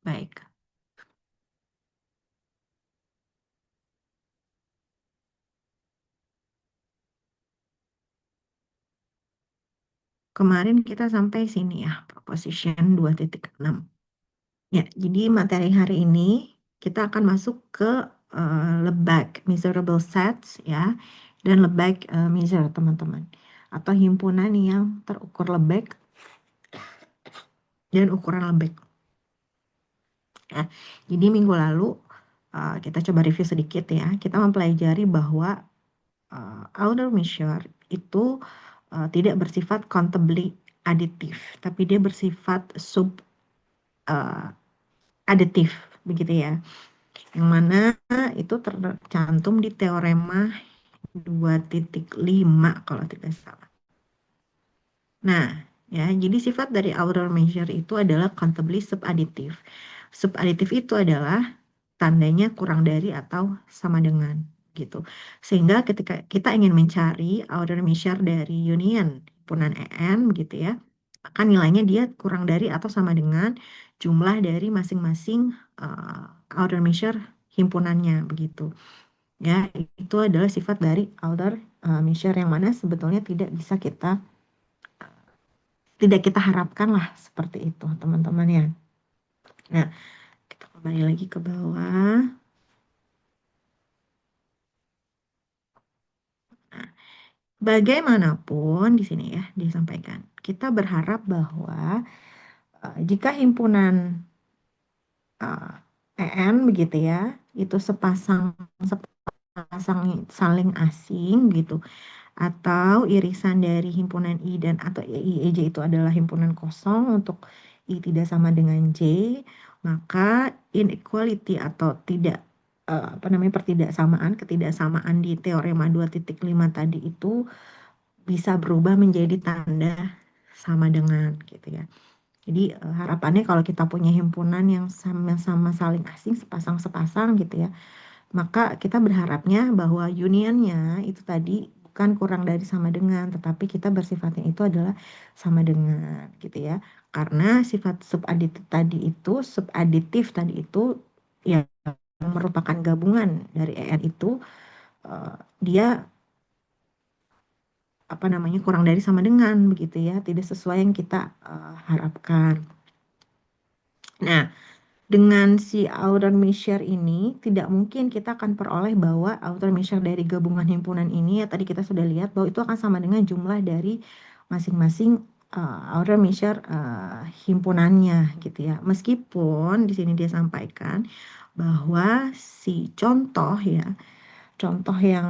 Baik. Kemarin kita sampai sini ya, proposition 2.6. Ya, jadi materi hari ini kita akan masuk ke Lebag measurable sets ya, dan Lebag measure teman-teman. Atau himpunan yang terukur Lebag dan ukuran Lebag. Ya, jadi minggu lalu kita coba review sedikit ya. Kita mempelajari bahwa outer measure itu tidak bersifat countably aditif, tapi dia bersifat sub uh, aditif, begitu ya. Yang mana itu tercantum di teorema 2.5 kalau tidak salah. Nah, ya, jadi sifat dari outer measure itu adalah countably subaditif. Subaditif itu adalah tandanya kurang dari atau sama dengan gitu. Sehingga ketika kita ingin mencari outer measure dari union himpunan EN gitu ya, maka nilainya dia kurang dari atau sama dengan jumlah dari masing-masing outer measure himpunannya begitu. Ya, itu adalah sifat dari outer measure yang mana sebetulnya tidak kita harapkan lah seperti itu, teman-teman ya. Nah, kita kembali lagi ke bawah. Nah, bagaimanapun di sini ya disampaikan, kita berharap bahwa jika himpunan uh, EN begitu ya, itu sepasang saling asing gitu, atau irisan dari himpunan I dan atau IEJ itu adalah himpunan kosong untuk I tidak sama dengan J, maka inequality atau tidak apa namanya ketidaksamaan di teorema 2.5 tadi itu bisa berubah menjadi tanda sama dengan gitu ya. Jadi harapannya kalau kita punya himpunan yang sama-sama saling asing sepasang-sepasang gitu ya, maka kita berharapnya bahwa unionnya itu tadi bukan kurang dari sama dengan, tetapi kita bersifatnya itu adalah sama dengan gitu ya. Karena sifat subaditif tadi itu ya merupakan gabungan dari EN itu, dia apa namanya kurang dari sama dengan begitu ya, tidak sesuai yang kita harapkan. Nah, dengan si outer measure ini tidak mungkin kita akan peroleh bahwa outer measure dari gabungan himpunan ini ya tadi kita sudah lihat bahwa itu akan sama dengan jumlah dari masing-masing outer measure himpunannya gitu ya. Meskipun di sini dia sampaikan bahwa si contoh yang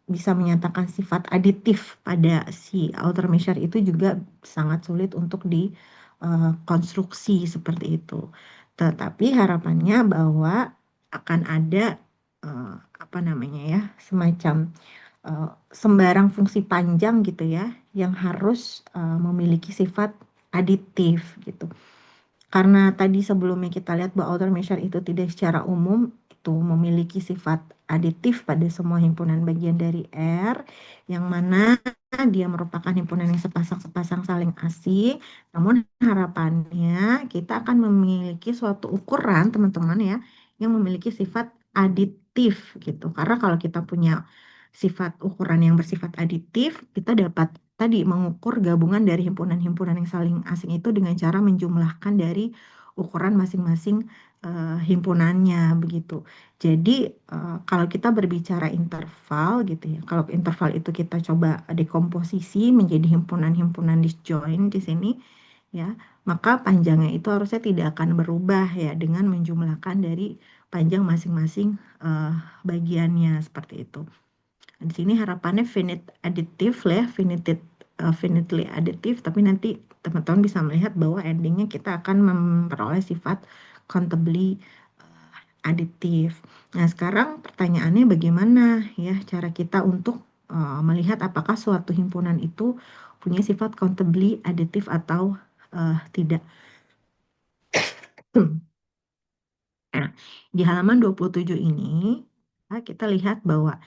bisa menyatakan sifat aditif pada si outer measure itu juga sangat sulit untuk dikonstruksi seperti itu. Tetapi harapannya bahwa akan ada apa namanya ya, semacam sembarang fungsi panjang gitu ya, yang harus memiliki sifat aditif gitu. Karena tadi sebelumnya kita lihat bahwa outer measure itu tidak secara umum itu memiliki sifat aditif pada semua himpunan bagian dari R, yang mana dia merupakan himpunan yang sepasang-sepasang saling asing. Namun harapannya kita akan memiliki suatu ukuran teman-teman ya, yang memiliki sifat aditif gitu. Karena kalau kita punya sifat ukuran yang bersifat aditif, kita dapat tadi mengukur gabungan dari himpunan-himpunan yang saling asing itu dengan cara menjumlahkan dari ukuran masing-masing himpunannya begitu. Jadi kalau kita berbicara interval gitu ya, kalau interval itu kita coba dekomposisi menjadi himpunan-himpunan disjoint di sini ya, maka panjangnya itu harusnya tidak akan berubah ya dengan menjumlahkan dari panjang masing-masing eh, bagiannya seperti itu. Di sini harapannya finite additif lah ya, finitely additif, tapi nanti teman-teman bisa melihat bahwa endingnya kita akan memperoleh sifat countably additif. Nah, sekarang pertanyaannya bagaimana ya cara kita untuk melihat apakah suatu himpunan itu punya sifat countably additif atau tidak. Nah, di halaman 27 ini kita lihat bahwa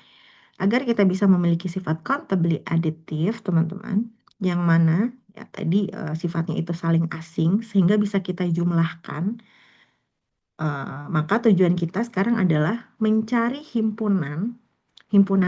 agar kita bisa memiliki sifat countably additif, teman-teman, yang mana ya tadi sifatnya itu saling asing sehingga bisa kita jumlahkan. Maka tujuan kita sekarang adalah mencari himpunan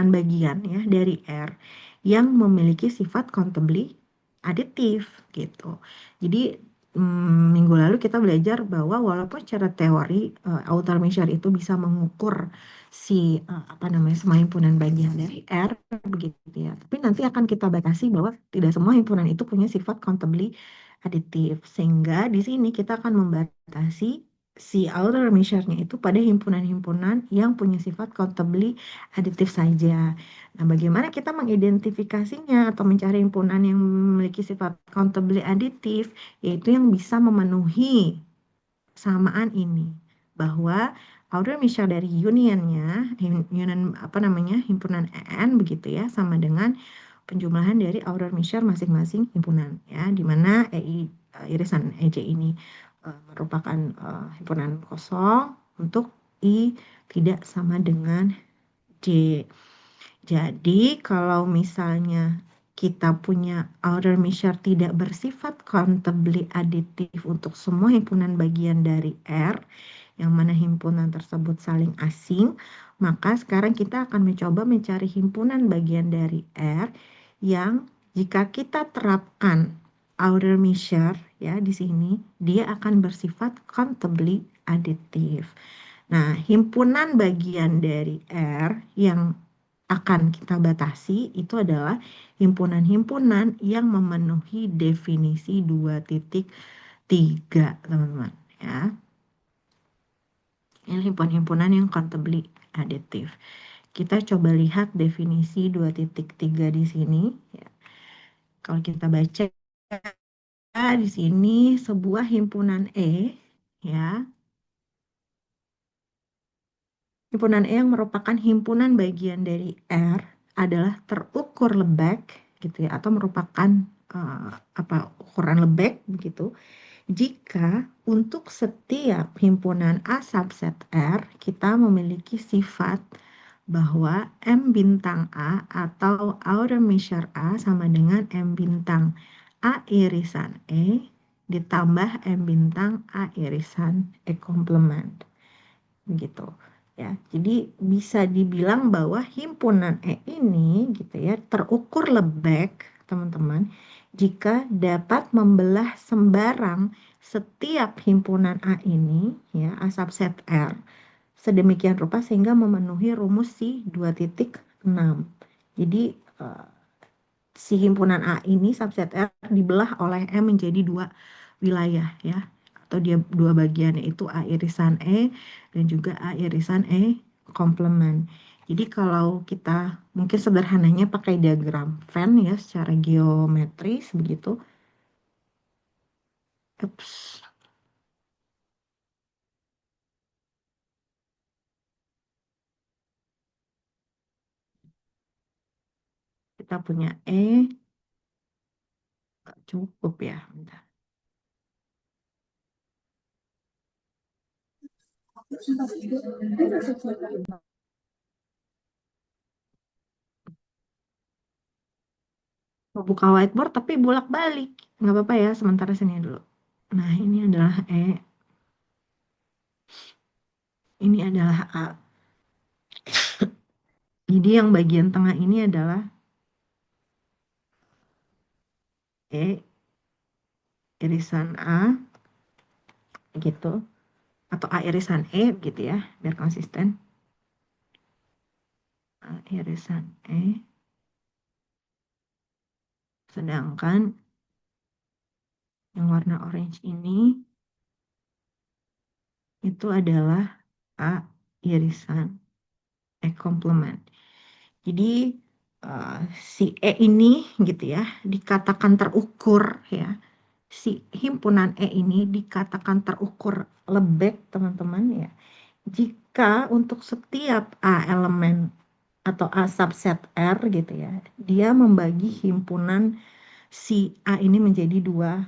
bagian ya dari R yang memiliki sifat countably aditif gitu. Jadi minggu lalu kita belajar bahwa walaupun secara teori outer measure itu bisa mengukur si apa namanya semua himpunan bagian dari R begitu ya. Tapi nanti akan kita batasi bahwa tidak semua himpunan itu punya sifat countably aditif. Sehingga di sini kita akan membatasi si outer measure-nya itu pada himpunan-himpunan yang punya sifat countably aditif saja. Nah, bagaimana kita mengidentifikasinya atau mencari himpunan yang memiliki sifat countably aditif, yaitu yang bisa memenuhi samaan ini, bahwa outer measure dari unionnya, union apa namanya, himpunan EN begitu ya, sama dengan penjumlahan dari outer measure masing-masing himpunan ya, di mana irisan EJ ini merupakan himpunan kosong untuk I tidak sama dengan J. Jadi kalau misalnya kita punya outer measure tidak bersifat countably aditif untuk semua himpunan bagian dari R, yang mana himpunan tersebut saling asing, maka sekarang kita akan mencoba mencari himpunan bagian dari R yang jika kita terapkan outer measure ya di sini, dia akan bersifat countably aditif. Nah, himpunan bagian dari R yang akan kita batasi itu adalah himpunan-himpunan yang memenuhi definisi 2.3, teman-teman ya. Ini himpunan-himpunan yang countably aditif. Kita coba lihat definisi 2.3 di sini ya. Kalau kita baca di sini sebuah himpunan ya. Himpunan E yang merupakan himpunan bagian dari R adalah terukur lebek gitu ya, atau merupakan apa ukuran lebek begitu jika untuk setiap himpunan A subset R kita memiliki sifat bahwa M bintang A atau outer measure A sama dengan M bintang A irisan E ditambah M bintang A irisan E komplement gitu ya. Jadi bisa dibilang bahwa himpunan E ini gitu ya terukur lebek teman-teman jika dapat membelah sembarang setiap himpunan A ini ya A subset R sedemikian rupa sehingga memenuhi rumus si 2.6. Jadi eh, si himpunan A ini subset R dibelah oleh M menjadi dua wilayah ya, atau dia dua bagian, yaitu A irisan E dan juga A irisan E komplement. Jadi kalau kita mungkin sederhananya pakai diagram Venn ya secara geometris begitu. Ups, kita punya cukup ya. Bentar. Mau buka whiteboard tapi bolak-balik. Nggak apa-apa ya, sementara sini dulu. Nah, ini adalah A. Jadi yang bagian tengah ini adalah E irisan A gitu, atau A irisan E gitu ya, biar konsisten. A irisan E, sedangkan yang warna orange ini itu adalah A irisan E komplement. Jadi eh, si E ini gitu ya dikatakan terukur ya. Si himpunan E ini dikatakan terukur lebek teman-teman ya. Jika untuk setiap A elemen atau A subset R gitu ya, dia membagi himpunan si A ini menjadi dua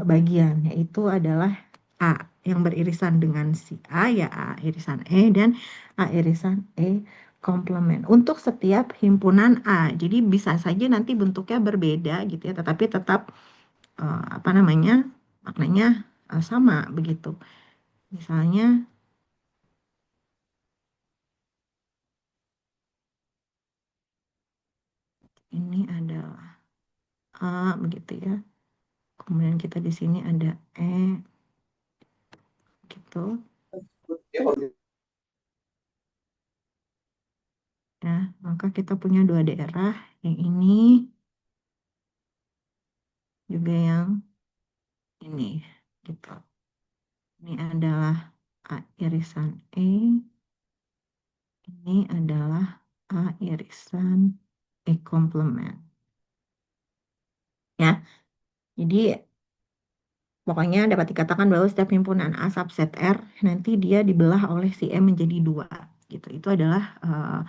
bagian, yaitu adalah A yang beririsan dengan si A ya A irisan E dan A irisan E komplement untuk setiap himpunan A. Jadi bisa saja nanti bentuknya berbeda gitu ya, tetapi tetap apa namanya maknanya sama begitu. Misalnya ini adalah A begitu ya. Kemudian kita di sini ada E gitu. Ya, maka kita punya dua daerah, yang ini juga yang ini gitu. Ini adalah A irisan E, ini adalah A irisan E komplement. Ya, jadi pokoknya dapat dikatakan bahwa setiap himpunan A subset R nanti dia dibelah oleh si M menjadi dua gitu. Itu adalah uh,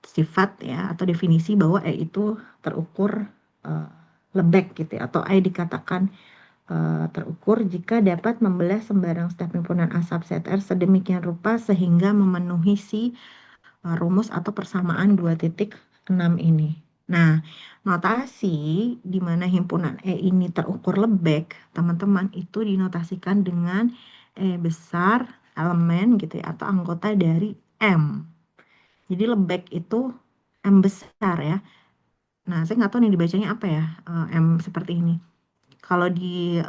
sifat ya atau definisi bahwa E itu terukur uh, lebek gitu ya, atau E dikatakan terukur jika dapat membelah sembarang setiap himpunan A subset R sedemikian rupa sehingga memenuhi si rumus atau persamaan 2,6 ini. Nah, notasi di mana himpunan E ini terukur lebek, teman-teman itu dinotasikan dengan E besar elemen gitu ya, atau anggota dari M. Jadi lebek itu M besar ya. Nah, saya nggak tahu nih dibacanya apa ya, M seperti ini. Kalau di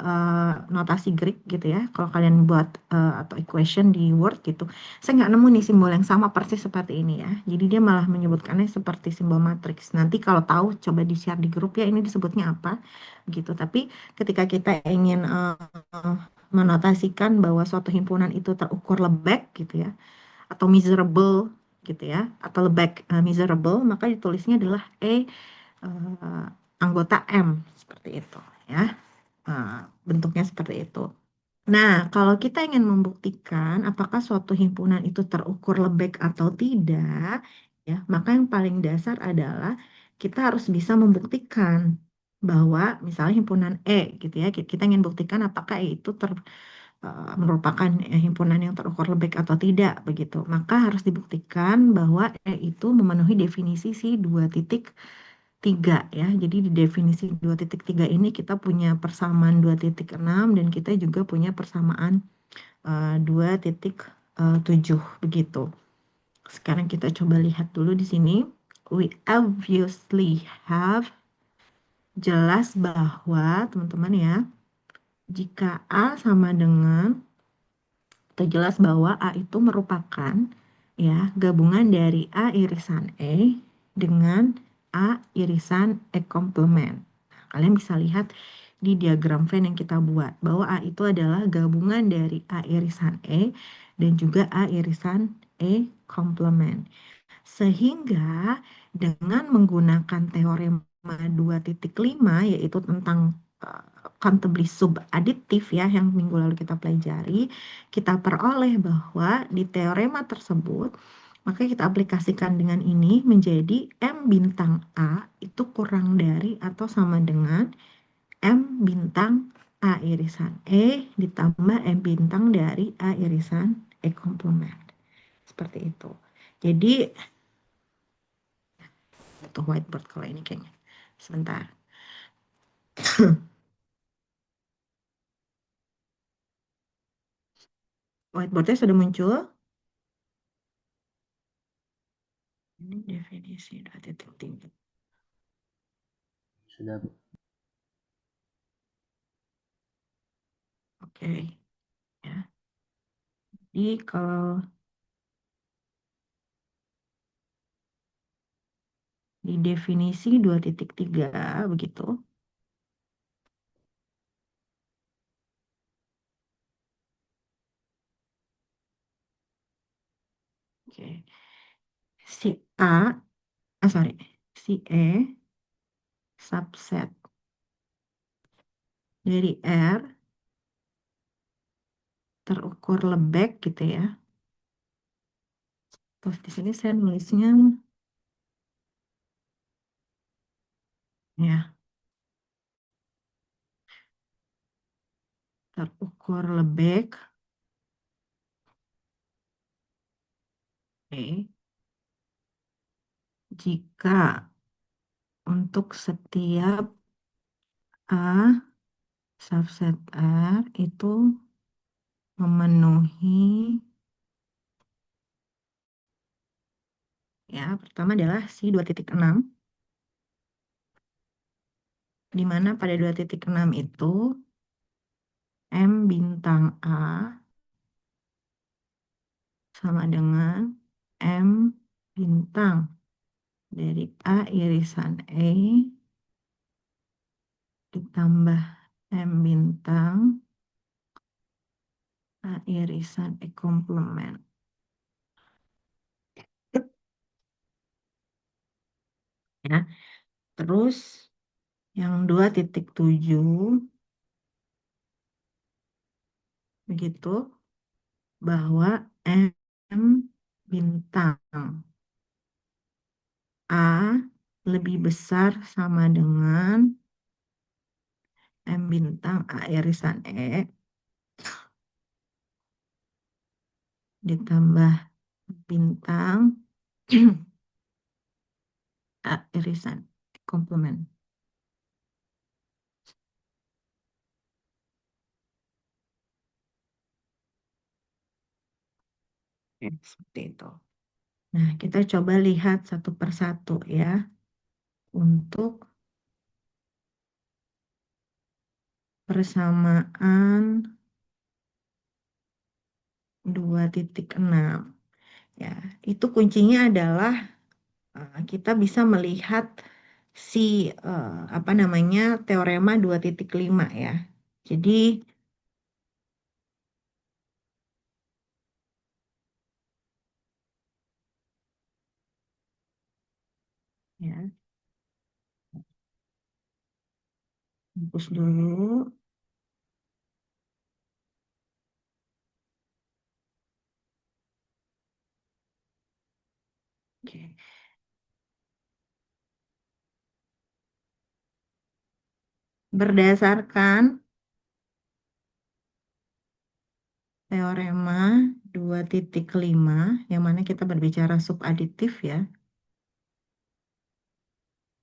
notasi Greek gitu ya, kalau kalian buat atau equation di Word gitu, saya nggak nemu nih simbol yang sama persis seperti ini ya. Jadi dia malah menyebutkannya seperti simbol matriks. Nanti kalau tahu coba di-share di grup ya ini disebutnya apa gitu. Tapi ketika kita ingin menotasikan bahwa suatu himpunan itu terukur lebek gitu ya, atau miserable gitu ya, atau lebek miserable, maka ditulisnya adalah uh, anggota M seperti itu ya. Bentuknya seperti itu. Nah, kalau kita ingin membuktikan apakah suatu himpunan itu terukur lebek atau tidak, ya, maka yang paling dasar adalah kita harus bisa membuktikan bahwa misalnya himpunan E gitu ya, kita ingin buktikan apakah E itu merupakan himpunan yang terukur lebek atau tidak begitu. Maka harus dibuktikan bahwa E itu memenuhi definisi si 2,3 ya. Jadi di definisi 2,3 ini kita punya persamaan 2,6 dan kita juga punya persamaan 2,7 begitu. Sekarang kita coba lihat dulu di sini. We obviously have, jelas bahwa teman-teman ya, jika A sama dengan, atau jelas bahwa A itu merupakan ya gabungan dari A irisan E dengan A irisan E komplement. Nah, kalian bisa lihat di diagram Venn yang kita buat bahwa A itu adalah gabungan dari A irisan E dan juga A irisan E komplement. Sehingga dengan menggunakan teorema 2,5 yaitu tentang countably subaditif ya yang minggu lalu kita pelajari, kita peroleh bahwa di teorema tersebut maka kita aplikasikan dengan ini menjadi M bintang A itu kurang dari atau sama dengan M bintang A irisan E ditambah M bintang dari A irisan E komplement. Seperti itu. Jadi itu whiteboard kalau ini kayaknya. Sebentar. Whiteboardnya sudah muncul. Ini definisi 2,3. Sudah. Oke. Ya. Jadi kalau di definisi 2,3 begitu. Oke. Si A, sorry, si E subset dari R terukur lebek gitu ya. Terus di sini saya nulisnya ya terukur lebek E jika untuk setiap A subset R itu memenuhi, ya, pertama adalah si 2,6, di mana pada 2,6 itu M bintang A sama dengan M bintang dari A irisan E ditambah M bintang A irisan E komplement. Ya, terus yang 2,7 begitu, bahwa M bintang A lebih besar sama dengan M bintang A irisan E ditambah bintang A irisan E komplement. Ya, seperti itu. Nah, kita coba lihat satu persatu ya untuk persamaan 2,6. Ya, itu kuncinya adalah kita bisa melihat si apa namanya teorema 2,5 ya. Jadi ya, hapus dulu. Oke. Berdasarkan teorema 2,5 yang mana kita berbicara subaditif ya.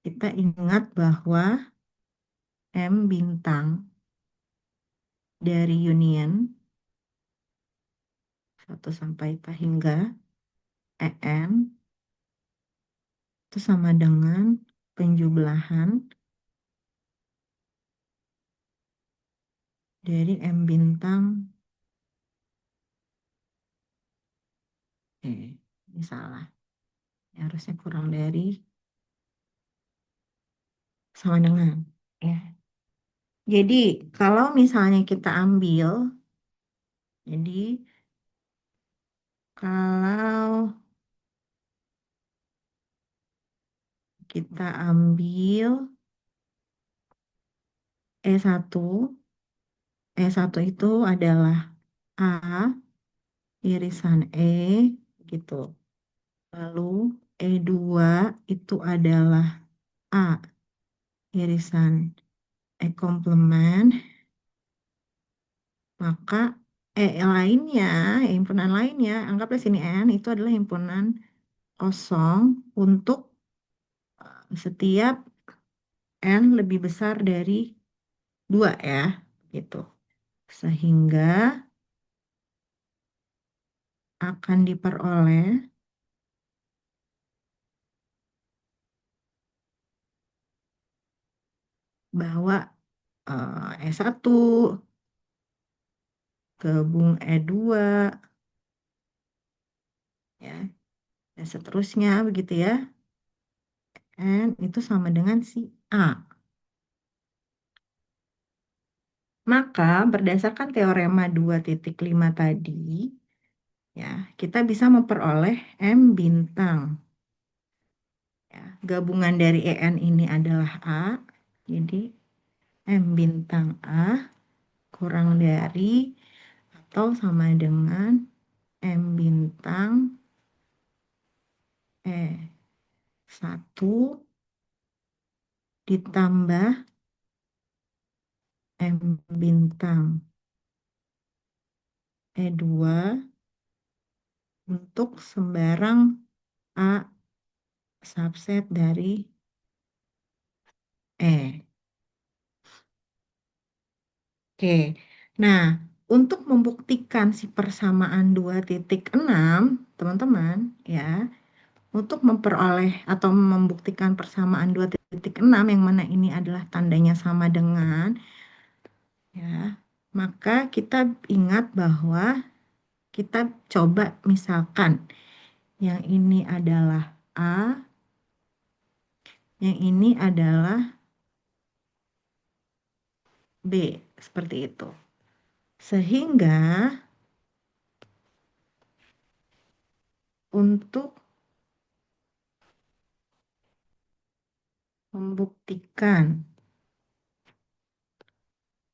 Kita ingat bahwa M bintang dari union 1 sampai hingga EN itu sama dengan penjumlahan dari M bintang ini salah. Harusnya kurang dari sama dengan ya. Jadi kalau misalnya kita ambil, jadi kalau kita ambil E1, E1 itu adalah A irisan E gitu. Lalu E2 itu adalah A irisan E komplement, maka lainnya, himpunan lainnya, anggaplah sini N itu adalah himpunan kosong untuk setiap N lebih besar dari 2 ya, gitu. Sehingga akan diperoleh bahwa E1 gabung E2 ya, dan seterusnya begitu ya. N itu sama dengan si A. Maka berdasarkan teorema 2,5 tadi, ya, kita bisa memperoleh M bintang. Ya, gabungan dari EN ini adalah A, jadi M bintang A kurang dari atau sama dengan M bintang E1 ditambah M bintang E2 untuk sembarang A subset dari E. Oke, nah untuk membuktikan si persamaan 2,6, teman-teman, ya, untuk memperoleh atau membuktikan persamaan 2,6 yang mana ini adalah tandanya sama dengan, ya, maka kita ingat bahwa kita coba misalkan yang ini adalah A, yang ini adalah B, seperti itu. Sehingga untuk membuktikan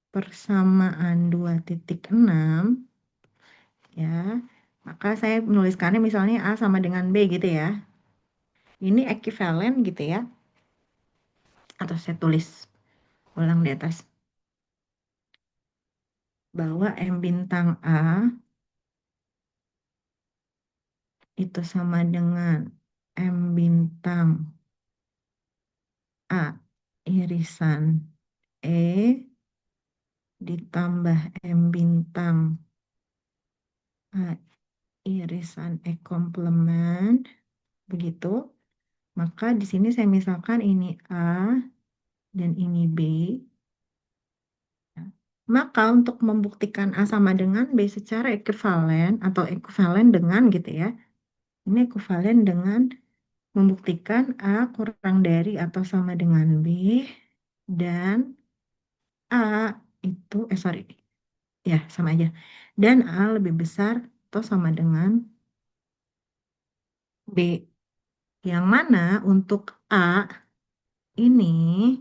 persamaan 2,6, ya, maka saya menuliskannya misalnya A sama dengan B gitu ya. Ini ekuivalen gitu ya. Atau saya tulis ulang di atas. Bahwa M bintang A itu sama dengan M bintang A irisan E ditambah M bintang A irisan E komplement. Begitu. Maka di sini saya misalkan ini A dan ini B. Ya. Maka untuk membuktikan A sama dengan B secara ekuivalen atau ekuivalen dengan gitu ya. Ini ekuivalen dengan membuktikan A kurang dari atau sama dengan B dan A itu, sorry, ya sama aja. Dan A lebih besar atau sama dengan B. Yang mana untuk A ini,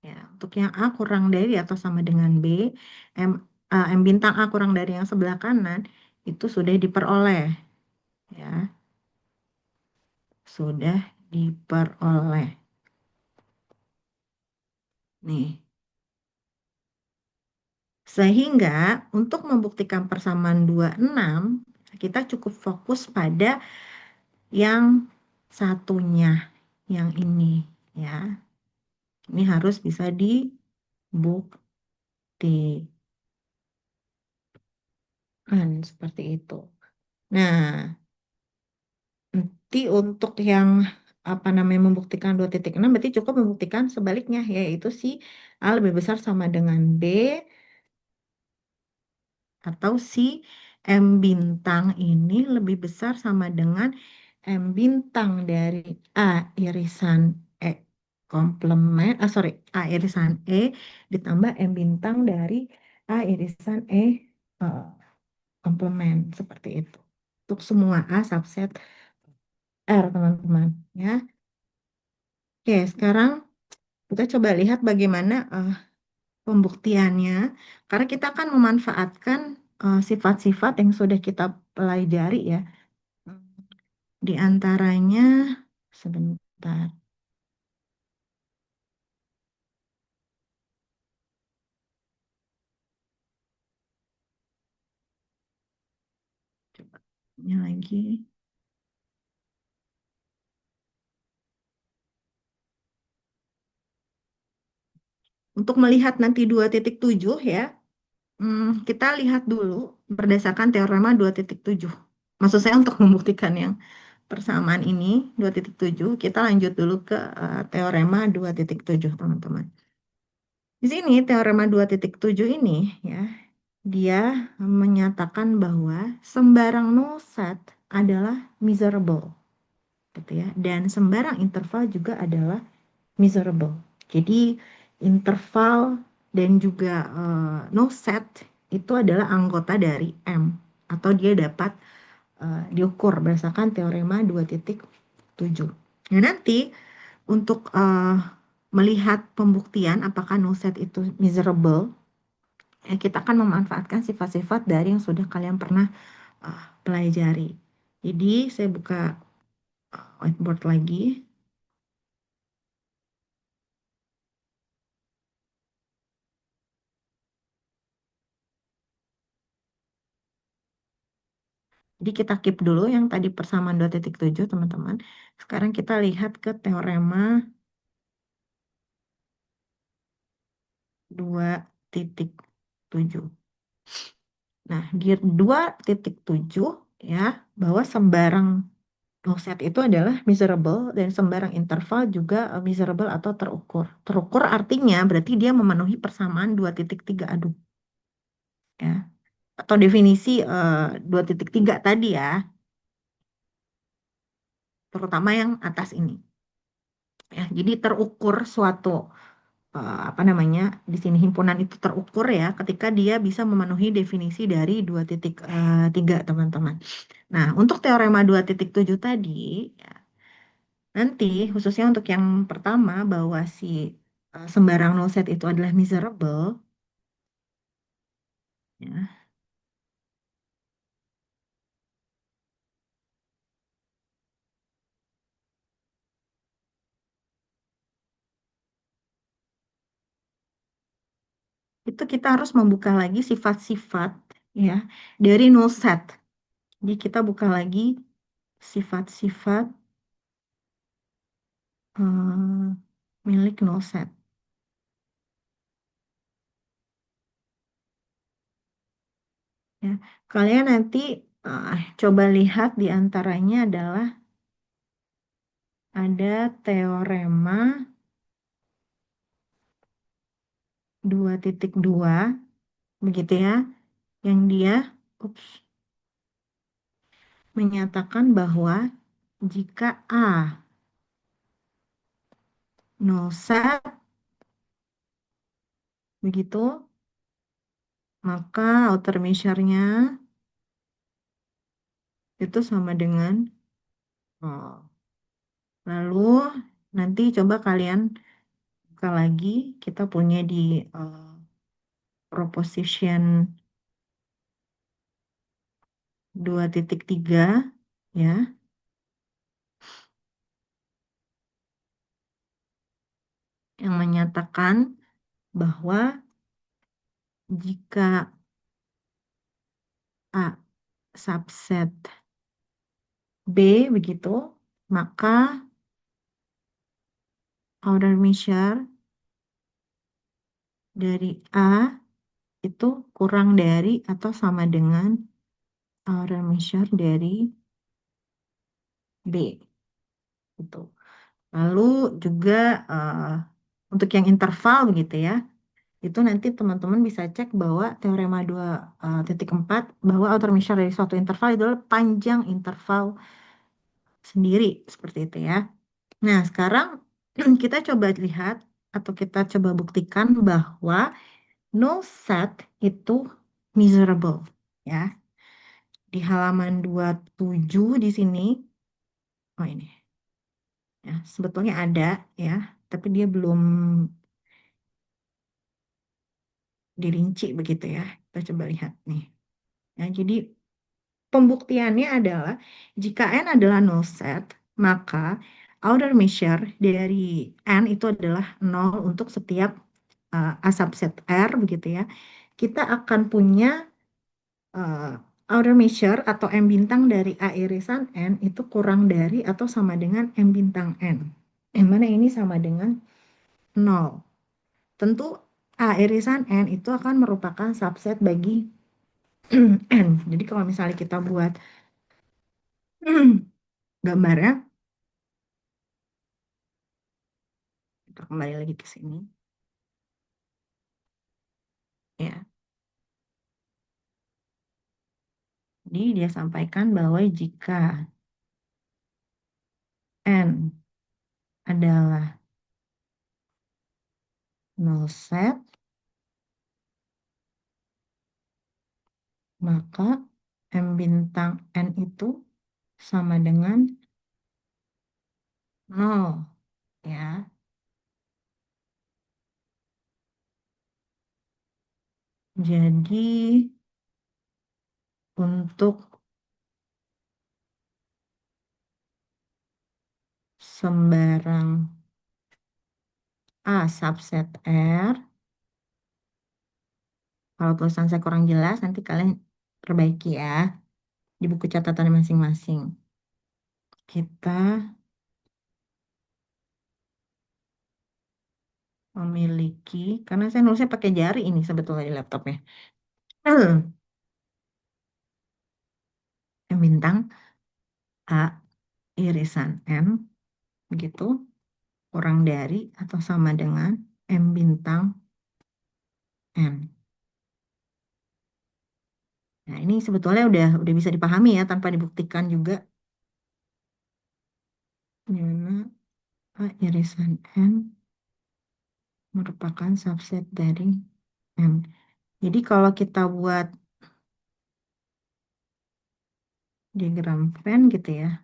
ya, untuk yang A kurang dari atau sama dengan B, M, M bintang A kurang dari yang sebelah kanan, itu sudah diperoleh. Ya, sudah diperoleh. Nih. Sehingga untuk membuktikan persamaan 26, kita cukup fokus pada yang satunya, yang ini. Ya, ini harus bisa dibuktikan seperti itu. Nah, nanti untuk yang apa namanya membuktikan 2,6 berarti cukup membuktikan sebaliknya, yaitu si A lebih besar sama dengan B atau si M bintang ini lebih besar sama dengan M bintang dari A irisan E komplement, sorry, A irisan E ditambah M bintang dari A irisan E eh, komplement, seperti itu. Untuk semua A subset R, teman-teman, ya. Oke, sekarang kita coba lihat bagaimana pembuktiannya, karena kita akan memanfaatkan sifat-sifat yang sudah kita pelajari ya. Di antaranya, sebentar, coba ini lagi. Untuk melihat nanti 2,7 ya, kita lihat dulu berdasarkan teorema 2,7. Maksud saya untuk membuktikan yang persamaan ini 2,7, kita lanjut dulu ke teorema 2,7, teman-teman. Di sini teorema 2,7 ini ya, dia menyatakan bahwa sembarang null set adalah miserable, gitu ya. Dan sembarang interval juga adalah miserable. Jadi interval dan juga null set itu adalah anggota dari M, atau dia dapat diukur berdasarkan teorema 2,7. Nah, nanti untuk melihat pembuktian apakah null set itu miserable, ya, kita akan memanfaatkan sifat-sifat dari yang sudah kalian pernah pelajari. Jadi saya buka whiteboard lagi. Jadi kita keep dulu yang tadi persamaan 2,7, teman-teman. Sekarang kita lihat ke teorema 2.7. Nah, di 2.7 ya, bahwa sembarang offset itu adalah measurable dan sembarang interval juga measurable atau terukur. Terukur artinya berarti dia memenuhi persamaan 2.3 aduk ya. Atau definisi 2.3 tadi ya, terutama yang atas ini. Ya, jadi terukur suatu apa namanya di sini himpunan itu terukur ya ketika dia bisa memenuhi definisi dari 2.3 teman-teman. Nah, untuk teorema 2.7 tadi ya, nanti khususnya untuk yang pertama bahwa si sembarang null set itu adalah miserable ya. Itu kita harus membuka lagi sifat-sifat ya dari null set. Jadi kita buka lagi sifat-sifat milik null set ya. Kalian nanti coba lihat di antaranya adalah ada teorema 2.2 begitu ya, yang dia ups, menyatakan bahwa jika A null set begitu, maka outer measure-nya itu sama dengan nol. Lalu nanti coba kalian buka lagi, kita punya di proposition 2.3 ya, yang menyatakan bahwa jika A subset B begitu, maka outer measure dari A itu kurang dari atau sama dengan outer measure dari B gitu. Lalu juga eh, untuk yang interval begitu ya, itu nanti teman-teman bisa cek bahwa teorema 2.4 bahwa outer measure dari suatu interval itu adalah panjang interval sendiri seperti itu ya. Nah, sekarang kita coba lihat atau kita coba buktikan bahwa null set itu miserable ya. Di halaman 27 di sini, oh ini ya, sebetulnya ada ya, tapi dia belum dirinci begitu ya. Kita coba lihat nih. Ya, jadi pembuktiannya adalah jika n adalah null set, maka outer measure dari n itu adalah nol untuk setiap A subset R begitu ya. Kita akan punya uh, outer measure atau M bintang dari A irisan N itu kurang dari atau sama dengan M bintang N. Yang mana ini sama dengan nol. Tentu A irisan N itu akan merupakan subset bagi N. Jadi kalau misalnya kita buat gambarnya, kita kembali lagi ke sini. Ya, jadi dia sampaikan bahwa jika N adalah null set, maka M bintang N itu sama dengan nol ya. Jadi untuk sembarang A subset R, kalau tulisan saya kurang jelas nanti kalian perbaiki ya di buku catatan masing-masing. Kita memiliki, karena saya nulisnya pakai jari ini sebetulnya di laptopnya. Hmm, M bintang A irisan N gitu, kurang dari atau sama dengan M bintang N. Nah, ini sebetulnya udah bisa dipahami ya tanpa dibuktikan juga. Dimana A irisan N merupakan subset dari N. Jadi kalau kita buat diagram Venn gitu ya,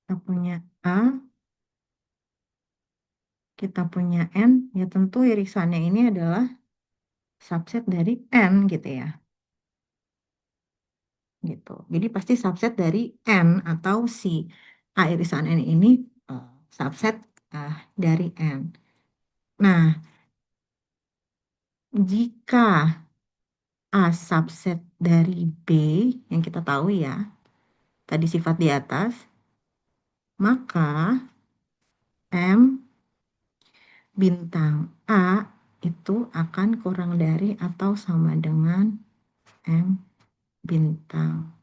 kita punya A, kita punya N, ya tentu irisannya ini adalah subset dari N gitu ya. Gitu. Jadi pasti subset dari N atau si A irisan N ini eh, subset dari N. Nah, jika A subset dari B yang kita tahu ya, tadi sifat di atas, maka M bintang A itu akan kurang dari atau sama dengan M bintang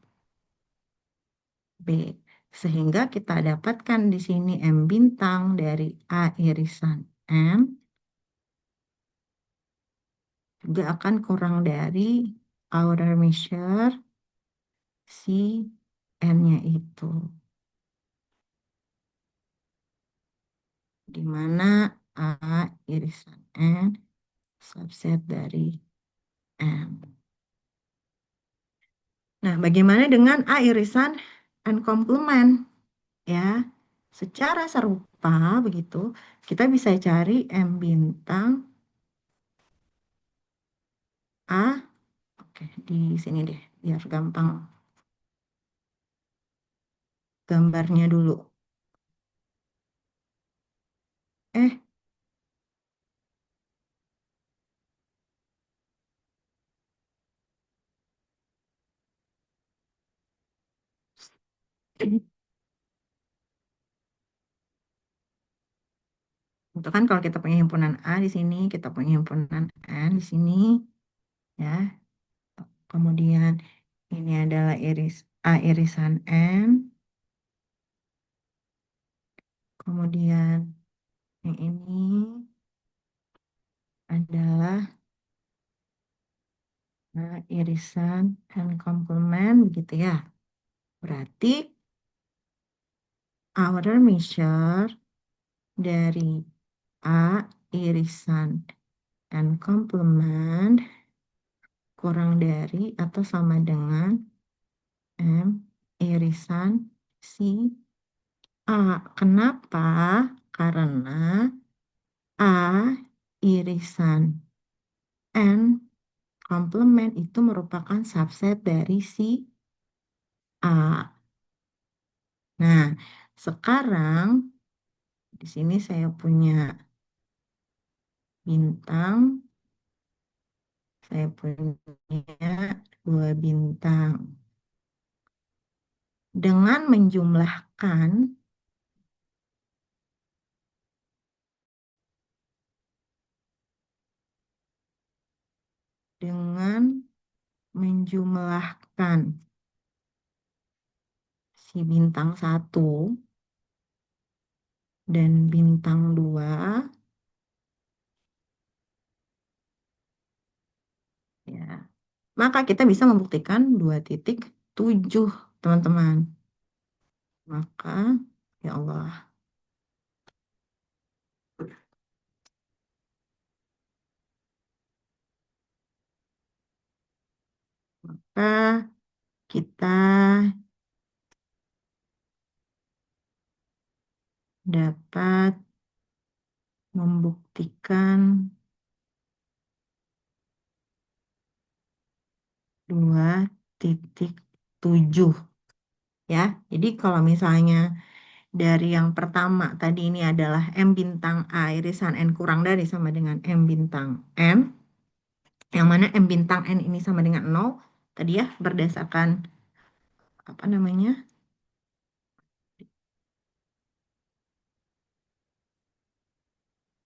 B. Sehingga kita dapatkan di sini M bintang dari A irisan N juga akan kurang dari outer measure si N-nya itu. Di mana A irisan N subset dari N. Nah, bagaimana dengan A irisan N komplement? Ya, secara serupa begitu, kita bisa cari M bintang A. Oke, di sini deh, biar gampang gambarnya dulu. Eh, itu kan kalau kita punya himpunan A di sini, kita punya himpunan N di sini, ya. Kemudian ini adalah A irisan N. Kemudian yang ini adalah irisan N komplement, begitu ya. Berarti outer measure dari A irisan N komplement kurang dari atau sama dengan M irisan si A. Kenapa? Karena A irisan N komplement itu merupakan subset dari si A. Nah, sekarang di sini saya punya bintang, saya punya dua bintang. Dengan menjumlahkan dengan menjumlahkan si bintang satu dan bintang 2, ya, maka kita bisa membuktikan 2,7, teman-teman. Maka, ya Allah, maka kita dapat membuktikan 2,7, ya. Jadi kalau misalnya dari yang pertama tadi ini adalah M bintang A irisan N kurang dari sama dengan M bintang N, yang mana M bintang N ini sama dengan 0, tadi ya berdasarkan apa namanya?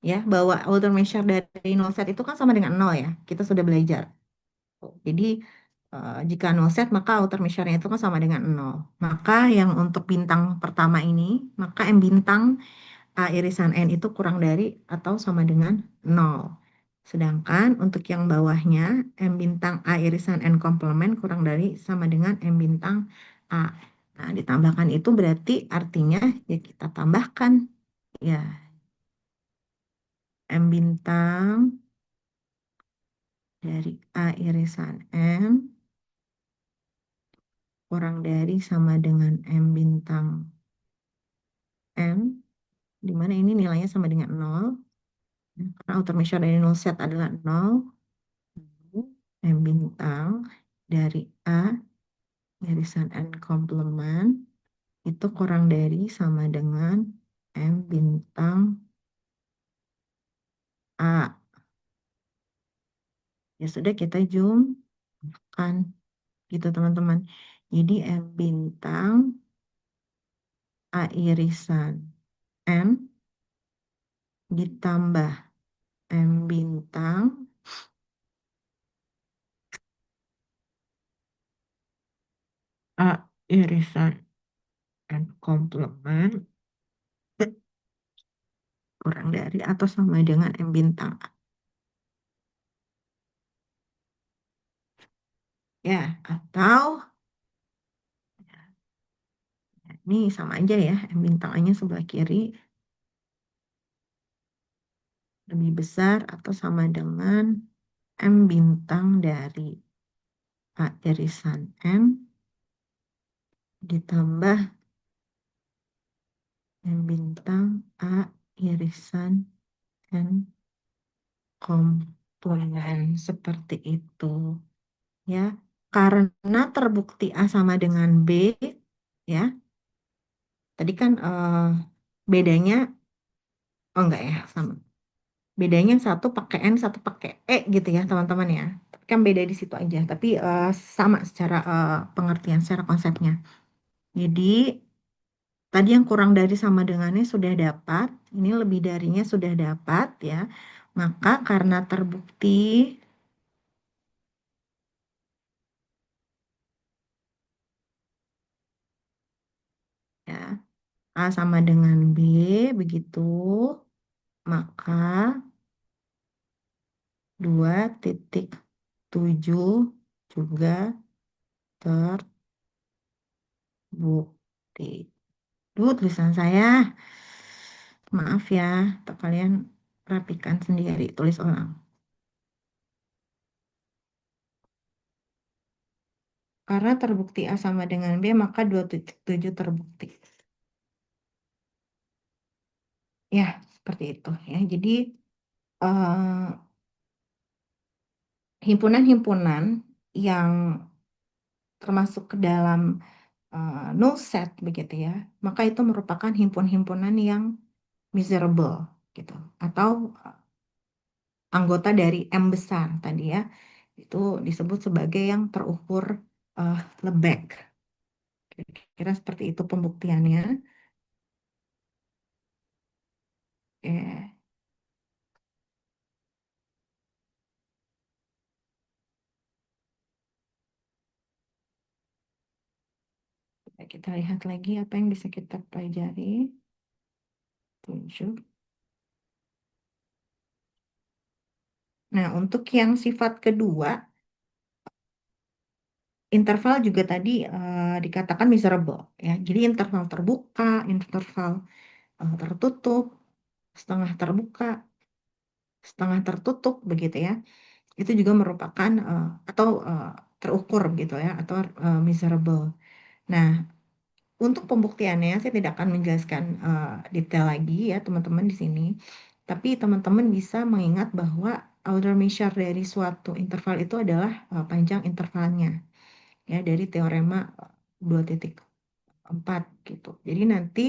ya bahwa outer measure dari null set itu kan sama dengan nol ya. Kita sudah belajar. Jadi jika null set maka outer measure-nya itu kan sama dengan nol. Maka yang untuk bintang pertama ini, maka M bintang A irisan N itu kurang dari atau sama dengan nol. Sedangkan untuk yang bawahnya M bintang A irisan N komplement kurang dari sama dengan M bintang A. Nah, ditambahkan itu berarti artinya ya kita tambahkan ya M bintang dari A irisan M kurang dari sama dengan M bintang M, di mana ini nilainya sama dengan nol. Karena outer measure dari null set adalah nol. M bintang dari A irisan N komplement itu kurang dari sama dengan M bintang A. Ya sudah kita jumlahkan gitu teman-teman. Jadi M bintang A irisan M ditambah M bintang A irisan N komplement kurang dari atau sama dengan M bintang A. Ya, atau ini sama aja ya, M bintang A-nya sebelah kiri lebih besar atau sama dengan M bintang dari A irisan M ditambah M bintang A irisan N komponen seperti itu ya. Karena terbukti A sama dengan B ya. Tadi kan bedanya oh enggak ya sama. Bedanya yang satu pakai N, satu pakai E gitu ya teman-teman ya. Tapi kan beda di situ aja. Tapi sama secara pengertian, secara konsepnya. Jadi tadi yang kurang dari sama dengannya sudah dapat. Ini lebih darinya sudah dapat ya. Maka karena terbukti ya A sama dengan B begitu. Maka 2,7 juga terbukti. Duh, tulisan saya. Maaf ya, atau kalian rapikan sendiri, tulis ulang. Karena terbukti A sama dengan B, maka 2,7 terbukti. Ya, seperti itu ya. Jadi, eh, himpunan-himpunan yang termasuk ke dalam null set begitu ya, maka itu merupakan himpunan yang miserable gitu. Atau anggota dari M besar tadi ya, itu disebut sebagai yang terukur eh, Lebesgue. Kira seperti itu pembuktiannya. Oke, kita lihat lagi apa yang bisa kita pelajari. 7. Nah, untuk yang sifat kedua, interval juga tadi dikatakan miserable ya. Jadi interval terbuka, interval tertutup, setengah terbuka, setengah tertutup begitu ya. Itu juga merupakan atau terukur gitu ya atau miserable. Nah, untuk pembuktiannya saya tidak akan menjelaskan detail lagi ya teman-teman di sini. Tapi teman-teman bisa mengingat bahwa outer measure dari suatu interval itu adalah panjang intervalnya ya dari teorema 2,4 gitu. Jadi nanti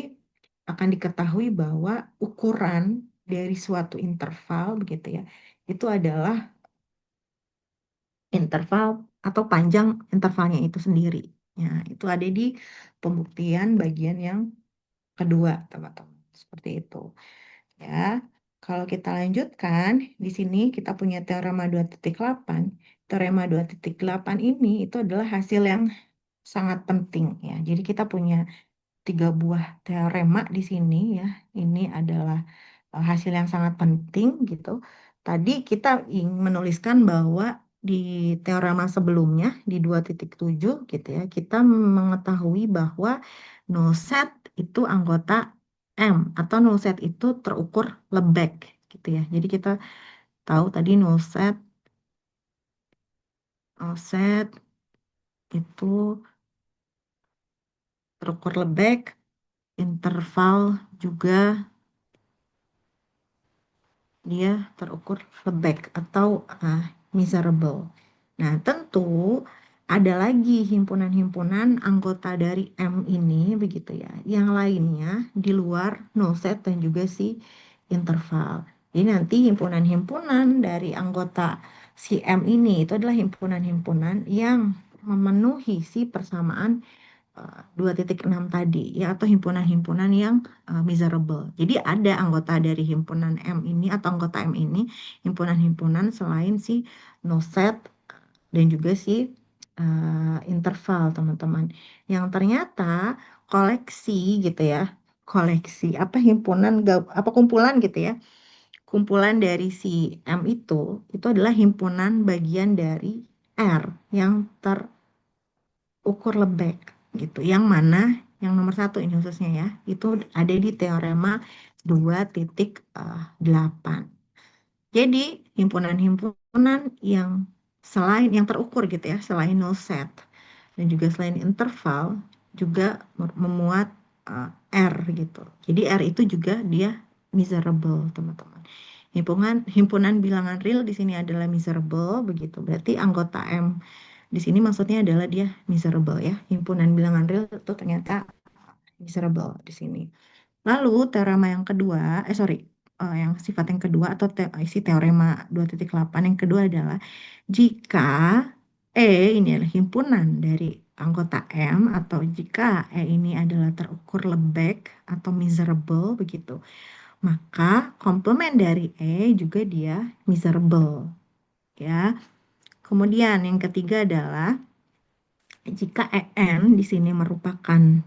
akan diketahui bahwa ukuran dari suatu interval begitu ya itu adalah interval atau panjang intervalnya itu sendiri. Ya, itu ada di pembuktian bagian yang kedua, teman-teman. Seperti itu. Ya. kalau kita lanjutkan, di sini kita punya teorema 2.8. Teorema 2.8 ini itu adalah hasil yang sangat penting ya. Jadi kita punya tiga buah teorema di sini ya. Ini adalah hasil yang sangat penting gitu. Tadi kita ingin menuliskan bahwa di teorema sebelumnya di 2.7 gitu ya, kita mengetahui bahwa null set itu anggota M atau null set itu terukur Lebesgue gitu ya. Jadi kita tahu tadi null set itu terukur Lebesgue, interval juga dia terukur Lebesgue atau miserable. Nah, tentu ada lagi himpunan-himpunan anggota dari M ini begitu ya. Yang lainnya di luar null set dan juga si interval. Jadi nanti himpunan-himpunan dari anggota si M ini itu adalah himpunan-himpunan yang memenuhi si persamaan 2.6 tadi ya atau himpunan-himpunan yang miserable. Jadi ada anggota dari himpunan M ini atau anggota M ini himpunan-himpunan selain si null set dan juga si interval teman-teman. Yang ternyata koleksi gitu ya. Koleksi apa himpunan apa kumpulan gitu ya. Kumpulan dari si M itu adalah himpunan bagian dari R yang ukur lebek gitu. Yang mana yang nomor satu ini khususnya ya, itu ada di teorema 2.8. Jadi himpunan-himpunan yang selain yang terukur gitu ya, selain null set dan juga selain interval juga memuat R gitu. Jadi R itu juga dia miserable, teman-teman. Himpunan bilangan real di sini adalah miserable begitu. Berarti anggota M di sini maksudnya adalah dia miserable ya. Himpunan bilangan real itu ternyata miserable di sini. Lalu teorema yang kedua, yang sifat yang kedua atau isi teorema 2.8 yang kedua adalah jika E ini adalah himpunan dari anggota M atau jika E ini adalah terukur Lebesgue atau miserable begitu, maka komplement dari E juga dia miserable ya. Kemudian yang ketiga adalah jika EN di sini merupakan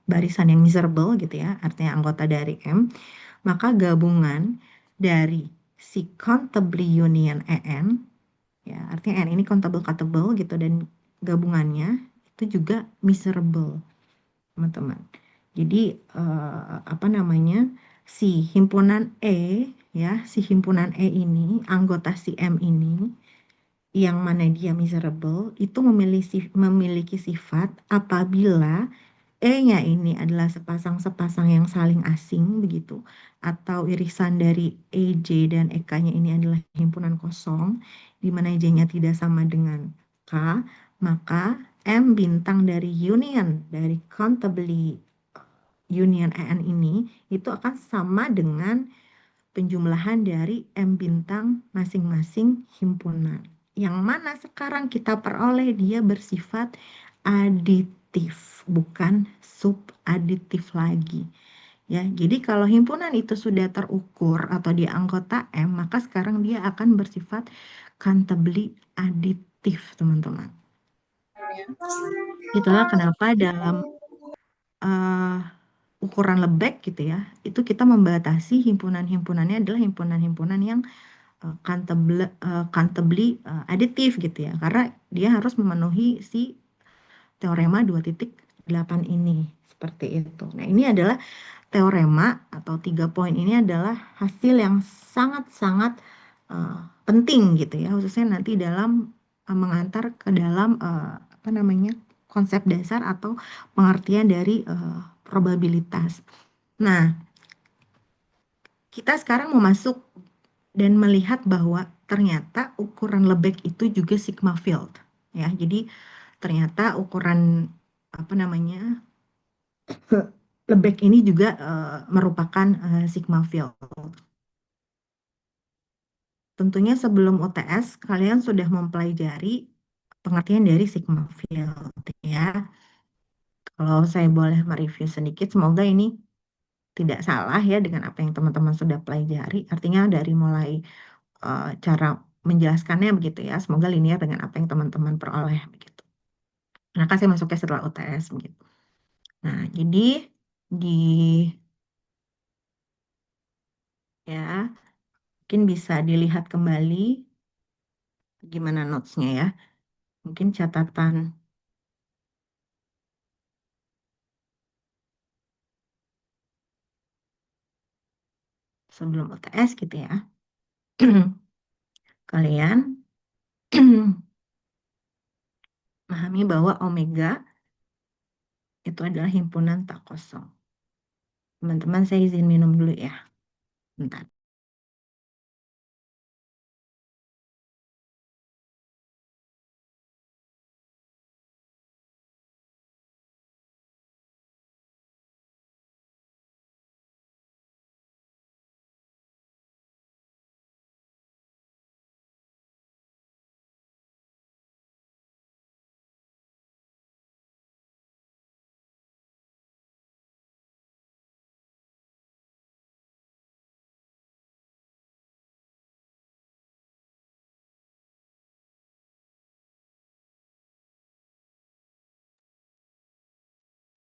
barisan yang miserable gitu ya, artinya anggota dari M, maka gabungan dari si countable union EN, ya artinya EN ini countable gitu dan gabungannya itu juga miserable, teman-teman. Jadi apa namanya si himpunan E ya, si himpunan E ini anggota si M ini yang mana dia miserable itu memiliki sifat apabila E-nya ini adalah sepasang-sepasang yang saling asing begitu atau irisan dari EJ dan EK-nya ini adalah himpunan kosong di mana EJ-nya tidak sama dengan K, maka M bintang dari union dari countably union EN ini itu akan sama dengan penjumlahan dari M bintang masing-masing himpunan. Yang mana sekarang kita peroleh dia bersifat aditif, bukan subaditif lagi. Ya, jadi kalau himpunan itu sudah terukur atau dia anggota M, maka sekarang dia akan bersifat countably aditif, teman-teman. Itulah kenapa dalam uh, ukuran Lebesgue gitu ya, itu kita membatasi himpunan-himpunannya adalah himpunan-himpunan yang countably aditif gitu ya, karena dia harus memenuhi si teorema 2.8 ini seperti itu. Nah, ini adalah teorema atau 3 poin ini adalah hasil yang sangat-sangat penting gitu ya, khususnya nanti dalam mengantar ke dalam apa namanya konsep dasar atau pengertian dari probabilitas. Nah, kita sekarang mau masuk dan melihat bahwa ternyata ukuran Lebesgue itu juga sigma field ya. Jadi ternyata ukuran apa namanya Lebesgue ini juga merupakan sigma field. Tentunya sebelum UTS kalian sudah mempelajari pengertian dari sigma field ya. Kalau saya boleh mereview sedikit, semoga ini tidak salah ya dengan apa yang teman-teman sudah pelajari. Artinya dari mulai cara menjelaskannya begitu ya. Semoga linear dengan apa yang teman-teman peroleh begitu. Maka saya masuknya setelah UTS begitu. Nah, jadi di ya mungkin bisa dilihat kembali gimana notes-nya ya. Mungkin catatan sebelum UTS gitu ya. Kalian memahami bahwa omega itu adalah himpunan tak kosong. Teman-teman, saya izin minum dulu ya. Bentar.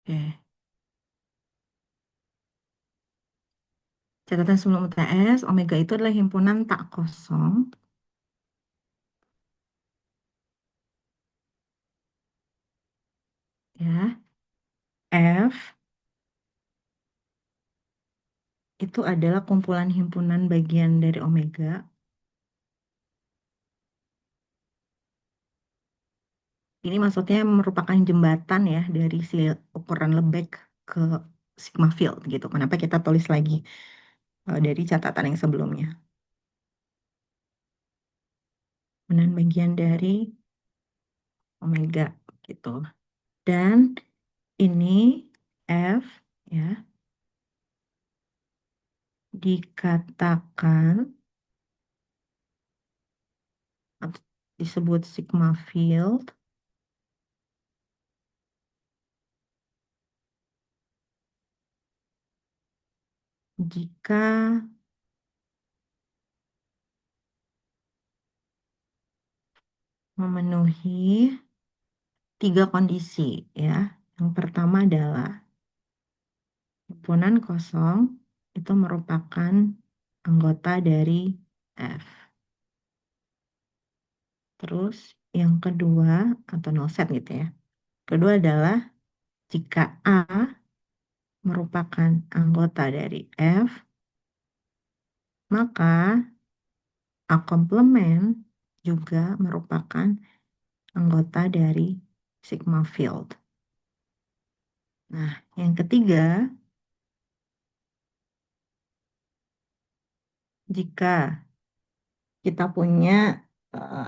Oke. Catatan sebelum UTS, omega itu adalah himpunan tak kosong. Ya. F itu adalah kumpulan himpunan bagian dari omega. Ini maksudnya merupakan jembatan ya dari si ukuran Lebesgue ke sigma field gitu. Kenapa kita tulis lagi dari catatan yang sebelumnya? Himpunan bagian dari omega gitu. Dan ini F ya dikatakan atau disebut sigma field jika memenuhi tiga kondisi ya. Yang pertama adalah himpunan kosong itu merupakan anggota dari F. Terus yang kedua atau null set gitu ya. Kedua adalah jika A merupakan anggota dari F, maka A komplement juga merupakan anggota dari sigma field. Nah, yang ketiga, jika kita punya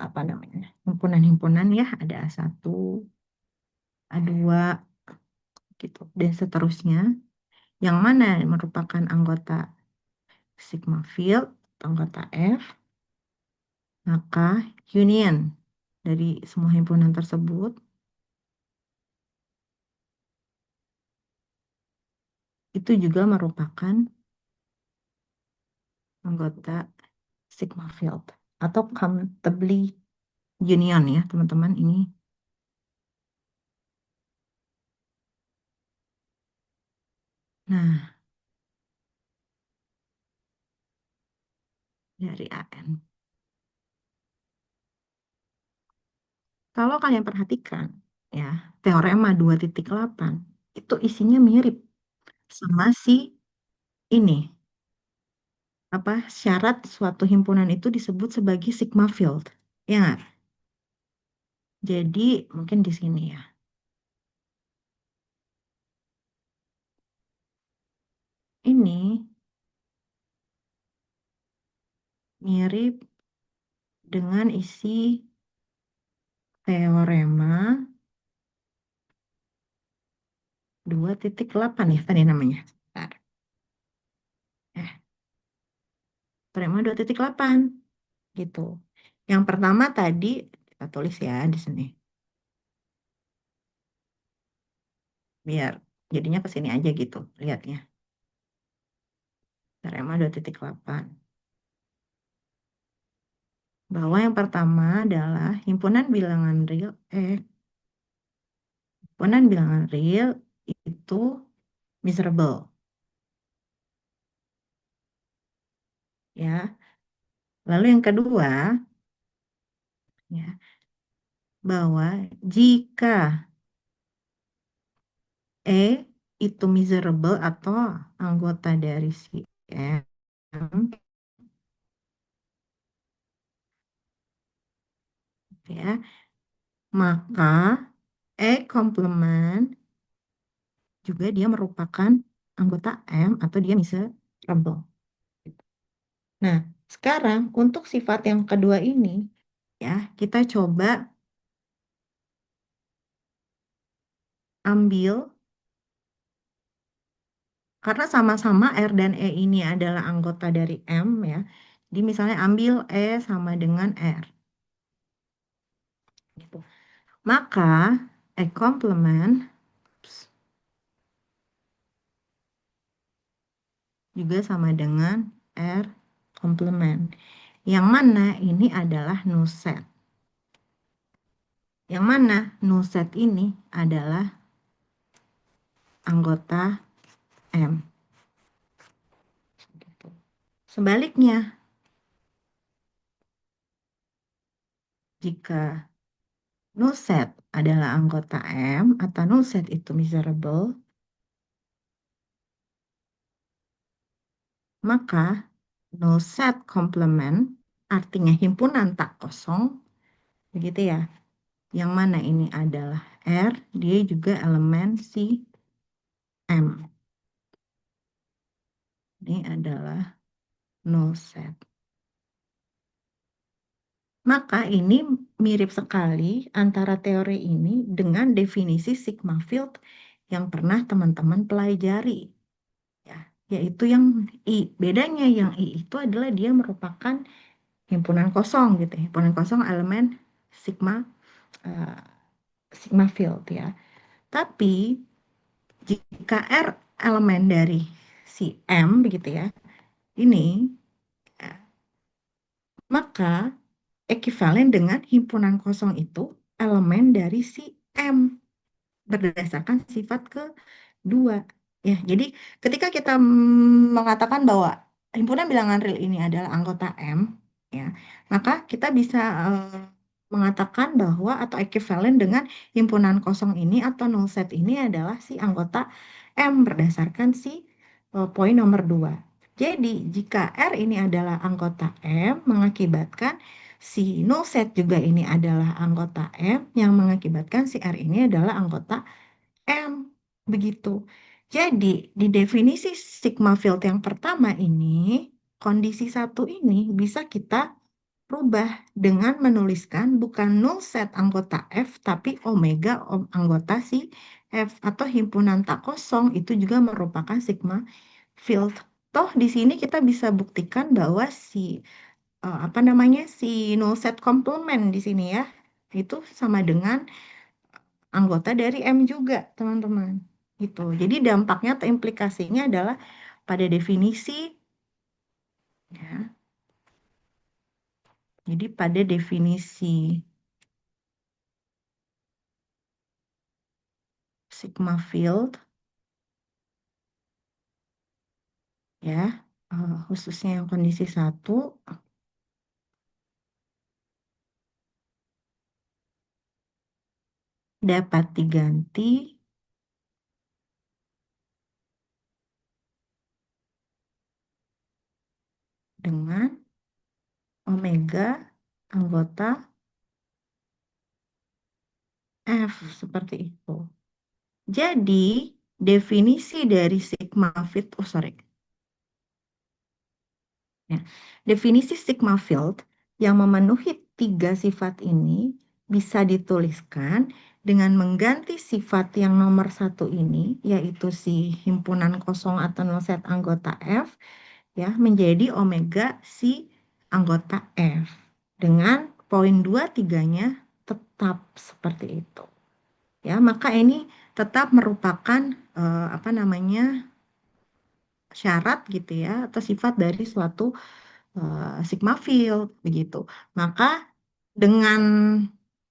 apa namanya himpunan-himpunan ya, ada A1, A2 gitu dan seterusnya, yang mana merupakan anggota sigma field atau anggota F, maka union dari semua himpunan tersebut itu juga merupakan anggota sigma field atau countably union ya teman-teman ini. Nah, dari AN. Kalau kalian perhatikan ya, teorema 2.8 itu isinya mirip sama si ini. Apa syarat suatu himpunan itu disebut sebagai sigma field. Ya nggak? Jadi mungkin di sini ya. Ini mirip dengan isi teorema 2.8 ya tadi namanya. Bentar. Teorema 2.8 gitu. Yang pertama tadi kita tulis ya di sini. Biar jadinya ke sini aja gitu lihatnya. teorema 2.8. Bahwa yang pertama adalah himpunan bilangan real itu miserable, ya. Lalu yang kedua, ya, bahwa jika E itu miserable atau anggota dari si M, ya, maka E komplement juga dia merupakan anggota M atau dia miserable. Nah, sekarang untuk sifat yang kedua ini, ya, kita coba ambil, karena sama-sama R dan E ini adalah anggota dari M, ya. Jadi misalnya ambil E sama dengan R, gitu. Maka E komplement juga sama dengan R komplement. Yang mana ini adalah null set. Yang mana null set ini adalah anggota M. Gitu. Sebaliknya, jika null set adalah anggota M atau null set itu miserable, maka null set complement artinya himpunan tak kosong, begitu ya. Yang mana ini adalah R, dia juga elemen si M. Ini adalah null set. Maka ini mirip sekali antara teori ini dengan definisi sigma field yang pernah teman-teman pelajari, ya, yaitu yang I. Bedanya yang I itu adalah dia merupakan himpunan kosong gitu, himpunan kosong elemen sigma eh, sigma field, ya. Tapi jika R elemen dari si M begitu ya, ini eh, maka ekuivalen dengan himpunan kosong itu elemen dari si M berdasarkan sifat kedua. Ya, jadi ketika kita mengatakan bahwa himpunan bilangan real ini adalah anggota M, ya, maka kita bisa mengatakan bahwa atau ekuivalen dengan himpunan kosong ini atau null set ini adalah si anggota M berdasarkan si poin nomor 2. Jadi, jika R ini adalah anggota M, mengakibatkan si null set juga ini adalah anggota M, yang mengakibatkan si R ini adalah anggota M. Begitu. Jadi, di definisi sigma field yang pertama ini, kondisi satu ini bisa kita rubah dengan menuliskan bukan null set anggota F, tapi omega anggota si F atau himpunan tak kosong itu juga merupakan sigma field. Toh di sini kita bisa buktikan bahwa si apa namanya si null set komplement di sini ya itu sama dengan anggota dari M juga, teman-teman. Gitu. Jadi dampaknya atau implikasinya adalah pada definisi, ya. Jadi pada definisi sigma field, ya, khususnya yang kondisi satu dapat diganti dengan omega anggota F seperti itu. Jadi definisi dari sigma field, oh sorry, ya, definisi sigma field yang memenuhi tiga sifat ini bisa dituliskan dengan mengganti sifat yang nomor satu ini, yaitu si himpunan kosong atau null set anggota F, ya, menjadi omega si anggota F. Dengan poin 2 tiganya tetap seperti itu. Ya, maka ini tetap merupakan apa namanya syarat gitu ya atau sifat dari suatu sigma field begitu. Maka dengan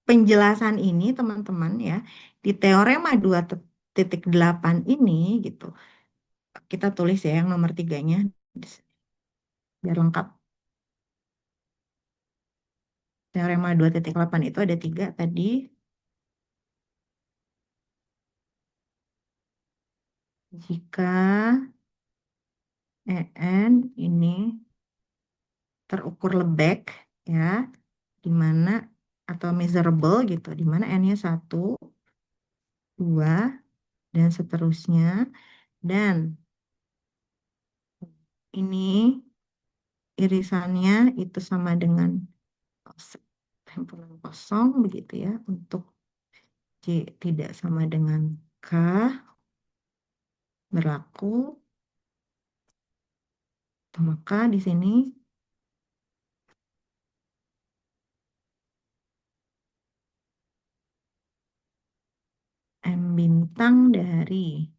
penjelasan ini teman-teman ya di teorema 2.8 ini gitu. Kita tulis ya yang nomor tiganya biar lengkap. Teorema 2.8 itu ada tiga tadi. Jika EN ini terukur lebek ya, di mana atau measurable gitu, di mana N-nya 1, 2, dan seterusnya. Dan ini irisannya itu sama dengan himpunan kosong begitu ya. Untuk C tidak sama dengan K berlaku. Maka di sini M bintang dari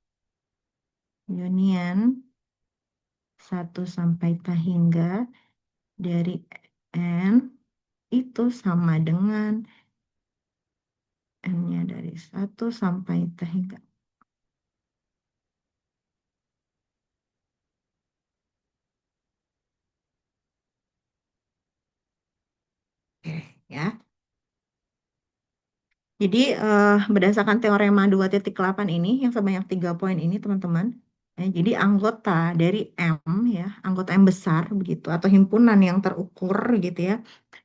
union 1 sampai T hingga dari N itu sama dengan N-nya dari 1 sampai T hingga. Oke, ya. Jadi berdasarkan teorema 2.8 ini yang sebanyak 3 poin ini teman-teman. Jadi anggota dari M ya, anggota M besar begitu atau himpunan yang terukur gitu ya.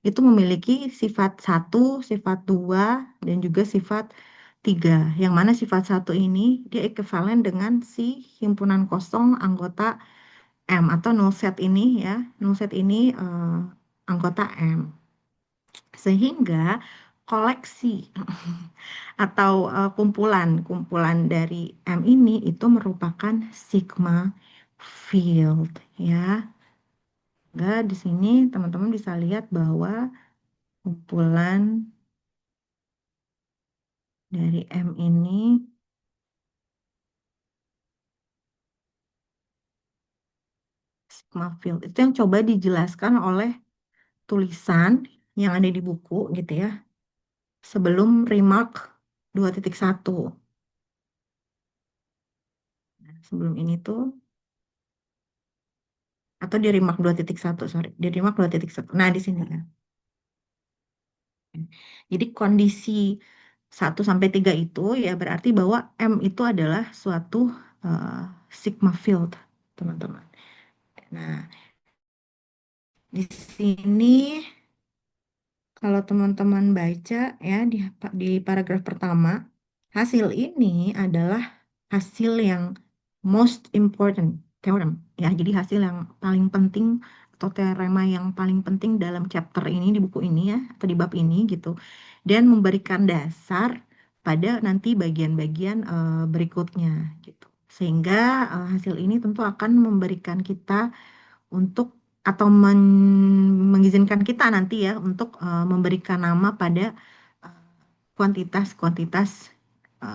Itu memiliki sifat 1, sifat 2 dan juga sifat 3. Yang mana sifat 1 ini dia ekuivalen dengan si himpunan kosong anggota M atau null set ini ya. Null set ini anggota M. Sehingga koleksi atau kumpulan dari M ini itu merupakan sigma field ya. Enggak, di sini teman-teman bisa lihat bahwa kumpulan dari M ini sigma field itu yang coba dijelaskan oleh tulisan yang ada di buku gitu ya. Sebelum remark 2.1. Nah, sebelum ini tuh atau di remark 2.1 sorry, di remark 2.1. Nah, di sini ya. Jadi kondisi 1 sampai 3 itu ya berarti bahwa M itu adalah suatu eh, sigma field, teman-teman. Nah, di sini kalau teman-teman baca ya di paragraf pertama, hasil ini adalah hasil yang most important theorem ya. Jadi hasil yang paling penting atau teorema yang paling penting dalam chapter ini di buku ini ya atau di bab ini gitu. Dan memberikan dasar pada nanti bagian-bagian berikutnya gitu. Sehingga hasil ini tentu akan memberikan kita untuk atau mengizinkan kita nanti ya untuk memberikan nama pada eh, kuantitas-kuantitas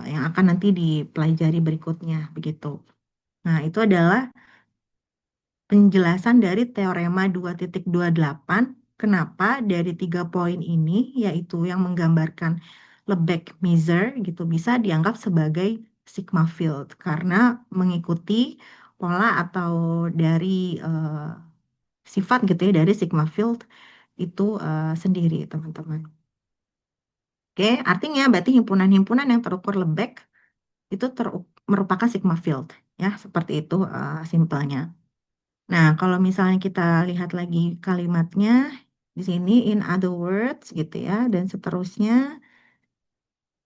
yang akan nanti dipelajari berikutnya begitu. Nah, itu adalah penjelasan dari teorema 2.28. Kenapa dari 3 poin ini yaitu yang menggambarkan Lebesgue measure gitu bisa dianggap sebagai sigma field karena mengikuti pola atau dari eh, sifat gitu ya dari sigma field itu sendiri teman-teman. Oke, artinya berarti himpunan-himpunan yang terukur lebek itu merupakan sigma field ya, seperti itu simpelnya. Nah, kalau misalnya kita lihat lagi kalimatnya di sini in other words gitu ya dan seterusnya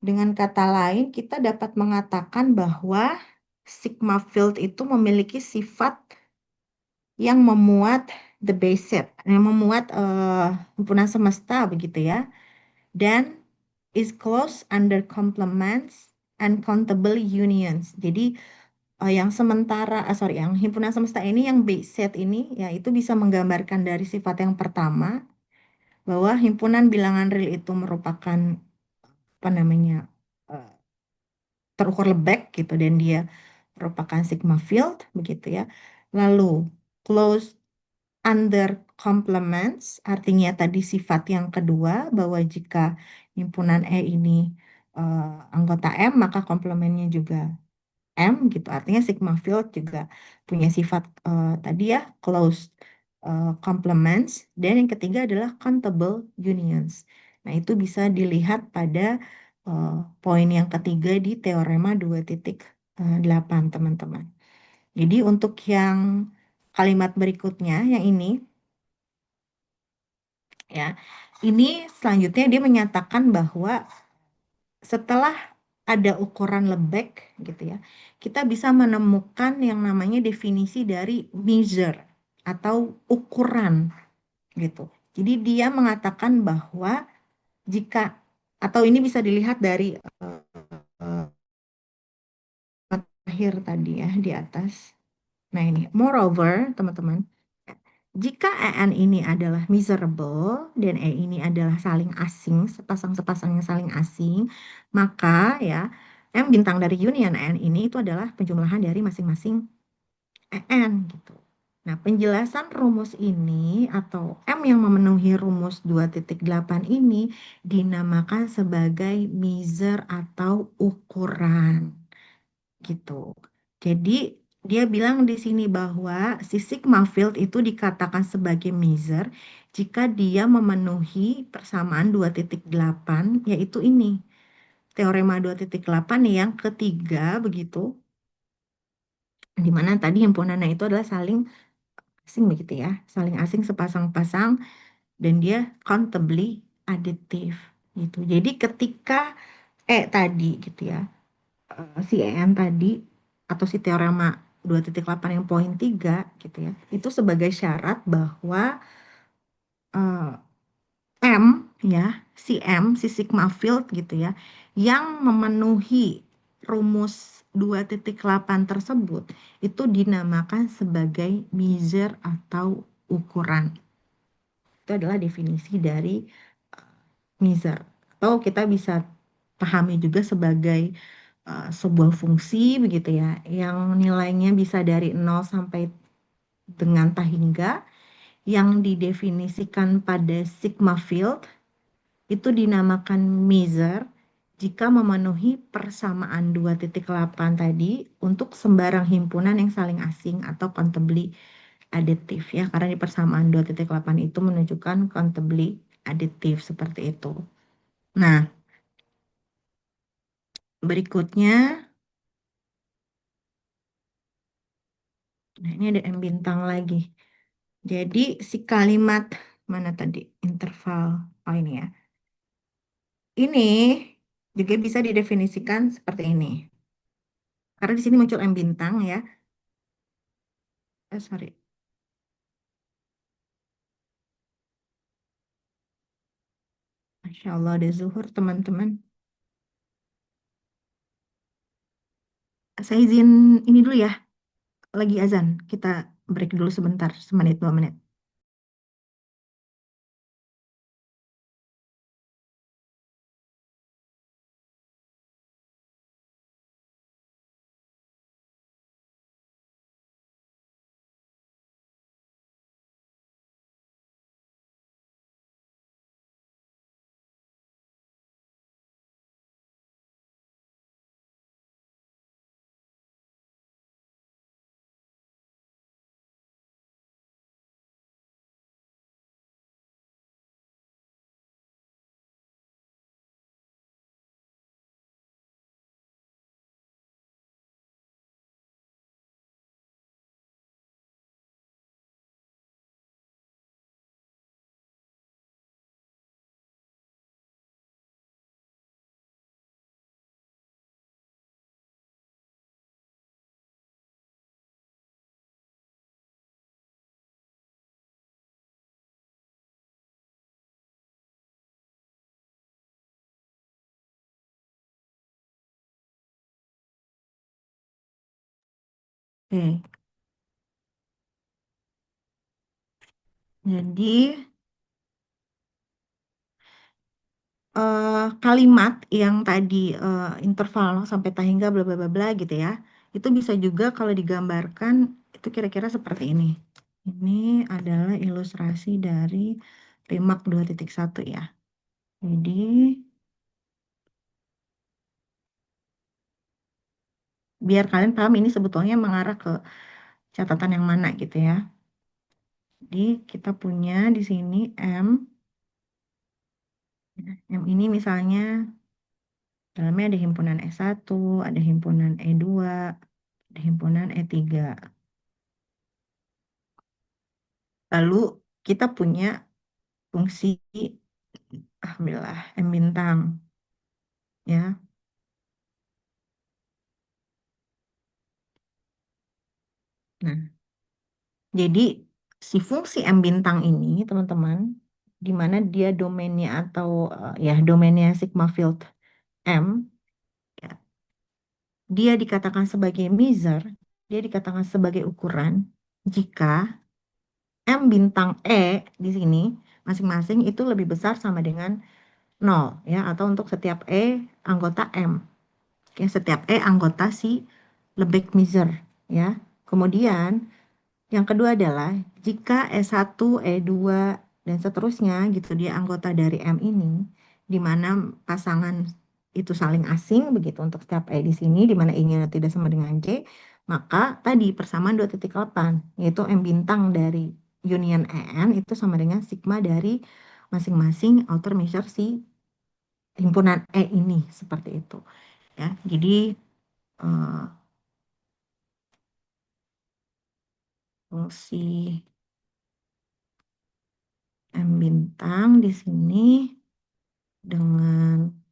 dengan kata lain kita dapat mengatakan bahwa sigma field itu memiliki sifat yang memuat the base set, yang memuat himpunan semesta begitu ya, dan is close under complements and countable unions. Jadi yang sementara, sorry, yang himpunan semesta ini, yang base set ini, ya itu bisa menggambarkan dari sifat yang pertama bahwa himpunan bilangan real itu merupakan apa namanya eh, terukur lebek gitu dan dia merupakan sigma field begitu ya. Lalu close under complements artinya tadi sifat yang kedua bahwa jika himpunan E ini anggota M maka komplemennya juga M gitu. Artinya sigma field juga punya sifat tadi ya closed complements dan yang ketiga adalah countable unions. Nah, itu bisa dilihat pada eh, poin yang ketiga di teorema 2.8 teman-teman. Jadi untuk yang kalimat berikutnya yang ini ya, ini selanjutnya dia menyatakan bahwa setelah ada ukuran Lebesgue gitu ya, kita bisa menemukan yang namanya definisi dari measure atau ukuran gitu. Jadi dia mengatakan bahwa jika atau ini bisa dilihat dari akhir tadi ya di atas. Nah ini, moreover teman-teman, jika EN ini adalah miserable dan E ini adalah saling asing, sepasang-sepasang yang saling asing, maka ya M bintang dari union EN ini itu adalah penjumlahan dari masing-masing EN gitu. Nah, penjelasan rumus ini atau M yang memenuhi rumus 2.8 ini dinamakan sebagai measure atau ukuran gitu. Jadi dia bilang di sini bahwa si sigma field itu dikatakan sebagai measure jika dia memenuhi persamaan 2.8 yaitu ini. Teorema 2.8 yang ketiga begitu, di mana tadi himpunannya itu adalah saling asing begitu ya, saling asing sepasang-pasang dan dia countably additive gitu. Jadi ketika tadi gitu ya, si EN tadi atau si teorema 2.8 yang poin 3 gitu ya, itu sebagai syarat bahwa eh, M ya, si sigma field gitu ya, yang memenuhi rumus 2.8 tersebut itu dinamakan sebagai measure atau ukuran. Itu adalah definisi dari measure. Atau kita bisa pahami juga sebagai sebuah fungsi begitu ya, yang nilainya bisa dari 0 sampai dengan tak hingga, yang didefinisikan pada sigma field, itu dinamakan measure jika memenuhi persamaan 2.8 tadi untuk sembarang himpunan yang saling asing atau countably additive ya, karena di persamaan 2.8 itu menunjukkan countably additive seperti itu. Nah, berikutnya, nah ini ada M bintang lagi. Jadi si kalimat mana tadi? Interval. Oh ini ya. Ini juga bisa didefinisikan seperti ini. Karena di sini muncul M bintang ya. Sorry. Masya Allah ada zuhur teman-teman. Saya izin ini dulu ya. Lagi azan. Kita break dulu sebentar. Semenit 2 menit. Oke. Jadi kalimat yang tadi interval sampai tak hingga bla bla bla bla gitu ya. Itu bisa juga kalau digambarkan itu kira-kira seperti ini. Ini adalah ilustrasi dari Rimak 2.1 ya. Jadi biar kalian paham ini sebetulnya mengarah ke catatan yang mana gitu ya. Jadi kita punya di sini M. M ini misalnya dalamnya ada himpunan S1, ada himpunan E2, ada himpunan E3. Lalu kita punya fungsi, alhamdulillah, M bintang ya. Nah, jadi si fungsi M bintang ini teman-teman, di mana dia domainnya atau ya domainnya sigma field M, ya, dia dikatakan sebagai measure, dia dikatakan sebagai ukuran jika M bintang E di sini masing-masing itu lebih besar sama dengan nol ya, atau untuk setiap E anggota M. Oke, setiap E anggota si Lebesgue measure ya. Kemudian yang kedua adalah jika E1, E2 dan seterusnya gitu dia anggota dari M ini, di mana pasangan itu saling asing begitu untuk setiap E di sini, di mana I-nya tidak sama dengan J, maka tadi persamaan 2.8 yaitu M bintang dari union EN itu sama dengan sigma dari masing-masing outer measure si himpunan E ini seperti itu ya. Jadi eh, fungsi M bintang di sini dengan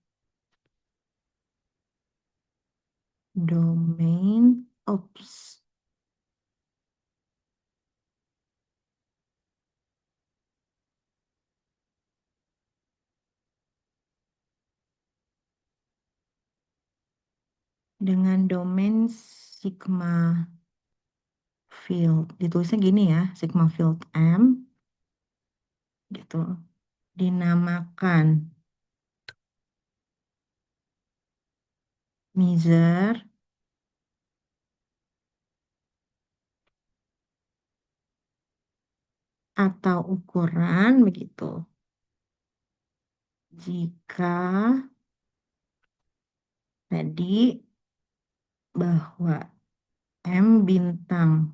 domain ops dengan domain sigma field ditulisnya gini ya, sigma field M gitu, dinamakan measure atau ukuran begitu jika tadi bahwa M bintang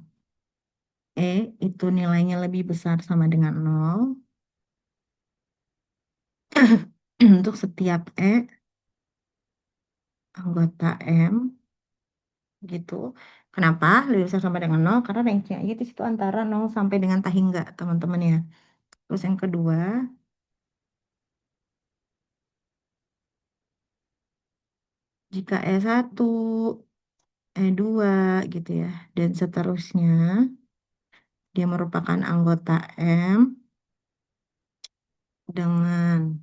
E itu nilainya lebih besar sama dengan nol untuk setiap E anggota M gitu. Kenapa lebih besar sama dengan nol? Karena range-nya aja di situ antara nol sampai dengan tahingga, teman-teman ya. Terus yang kedua, jika E1, E2 gitu ya, dan seterusnya, dia merupakan anggota M dengan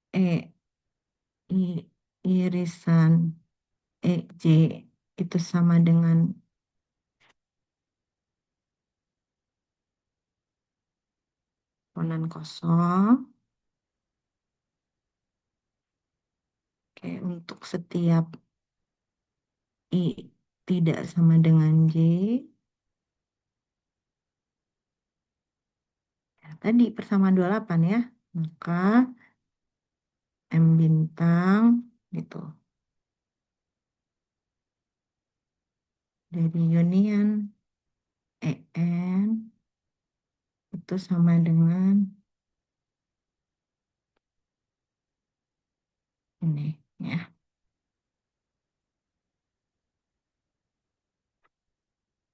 E, I, irisan EJ itu sama dengan konan kosong. Oke, untuk setiap I tidak sama dengan J, ya, tadi persamaan 28 ya, maka M bintang gitu dari union EN itu sama dengan ini ya.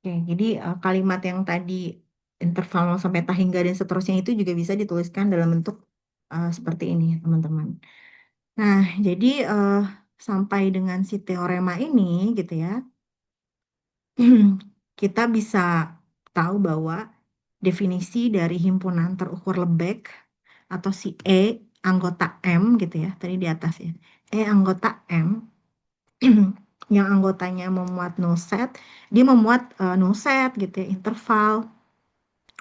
Oke, jadi kalimat yang tadi interval 0 sampai tahingga dan seterusnya itu juga bisa dituliskan dalam bentuk seperti ini, teman-teman. Nah, jadi sampai dengan si teorema ini gitu ya, kita bisa tahu bahwa definisi dari himpunan terukur Lebesgue atau si E anggota M gitu ya, tadi di atas ya. E anggota M yang anggotanya memuat null set, dia memuat null set gitu ya, interval,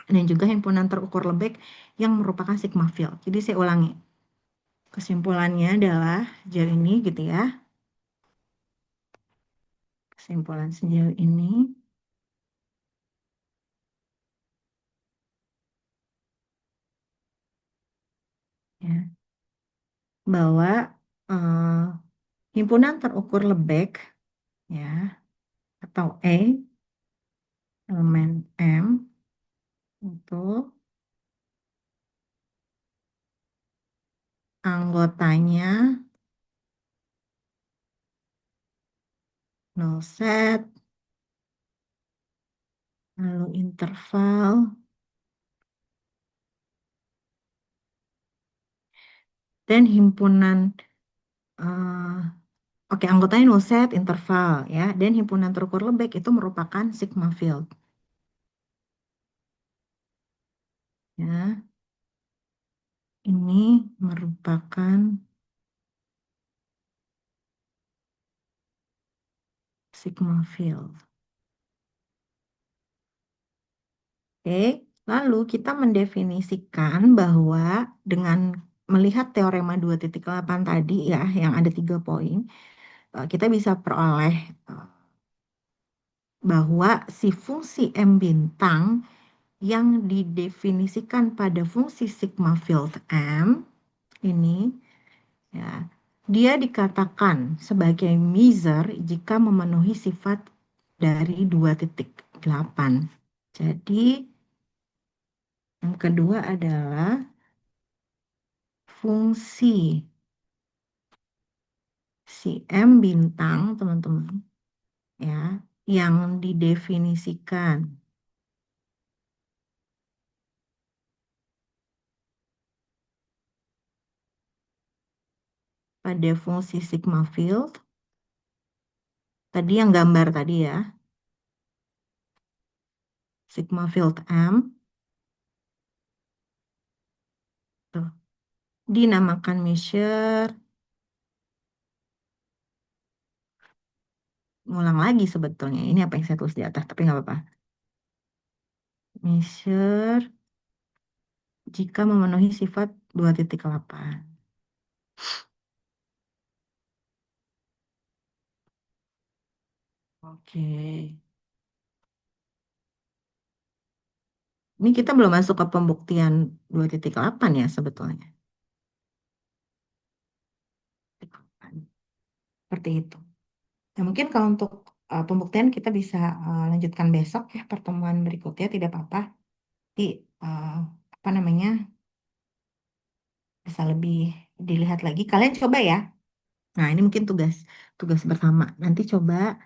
dan juga himpunan terukur Lebesgue yang merupakan sigma field. Jadi saya ulangi, kesimpulannya adalah jadi ini gitu ya. Kesimpulan sejauh ini, ya, bahwa eh, himpunan terukur Lebesgue, ya, atau E, elemen M, itu anggotanya null set, lalu interval, dan himpunan, eh, oke, anggotanya null set, interval, ya, dan himpunan terukur Lebesgue itu merupakan sigma field, ya, ini merupakan sigma field. Oke, lalu kita mendefinisikan bahwa dengan melihat teorema 2.8 tadi ya, yang ada 3 poin, kita bisa peroleh eh, bahwa si fungsi M bintang yang didefinisikan pada fungsi sigma field M ini, ya, dia dikatakan sebagai measure jika memenuhi sifat dari 2.8. Jadi yang kedua adalah fungsi si M bintang, teman-teman, ya, yang didefinisikan pada fungsi sigma field, tadi yang gambar tadi ya, sigma field M, tuh, dinamakan measure, ngulang lagi sebetulnya, ini apa yang saya tulis di atas, tapi nggak apa-apa. Measure jika memenuhi sifat 2.8. Oke. Ini kita belum masuk ke pembuktian 2.8 ya sebetulnya. Seperti itu. Nah, mungkin kalau untuk pembuktian kita bisa lanjutkan besok ya, pertemuan berikutnya, tidak apa-apa. Nanti eh, apa namanya, bisa lebih dilihat lagi. Kalian coba ya. Nah, ini mungkin tugas tugas bersama. Nanti coba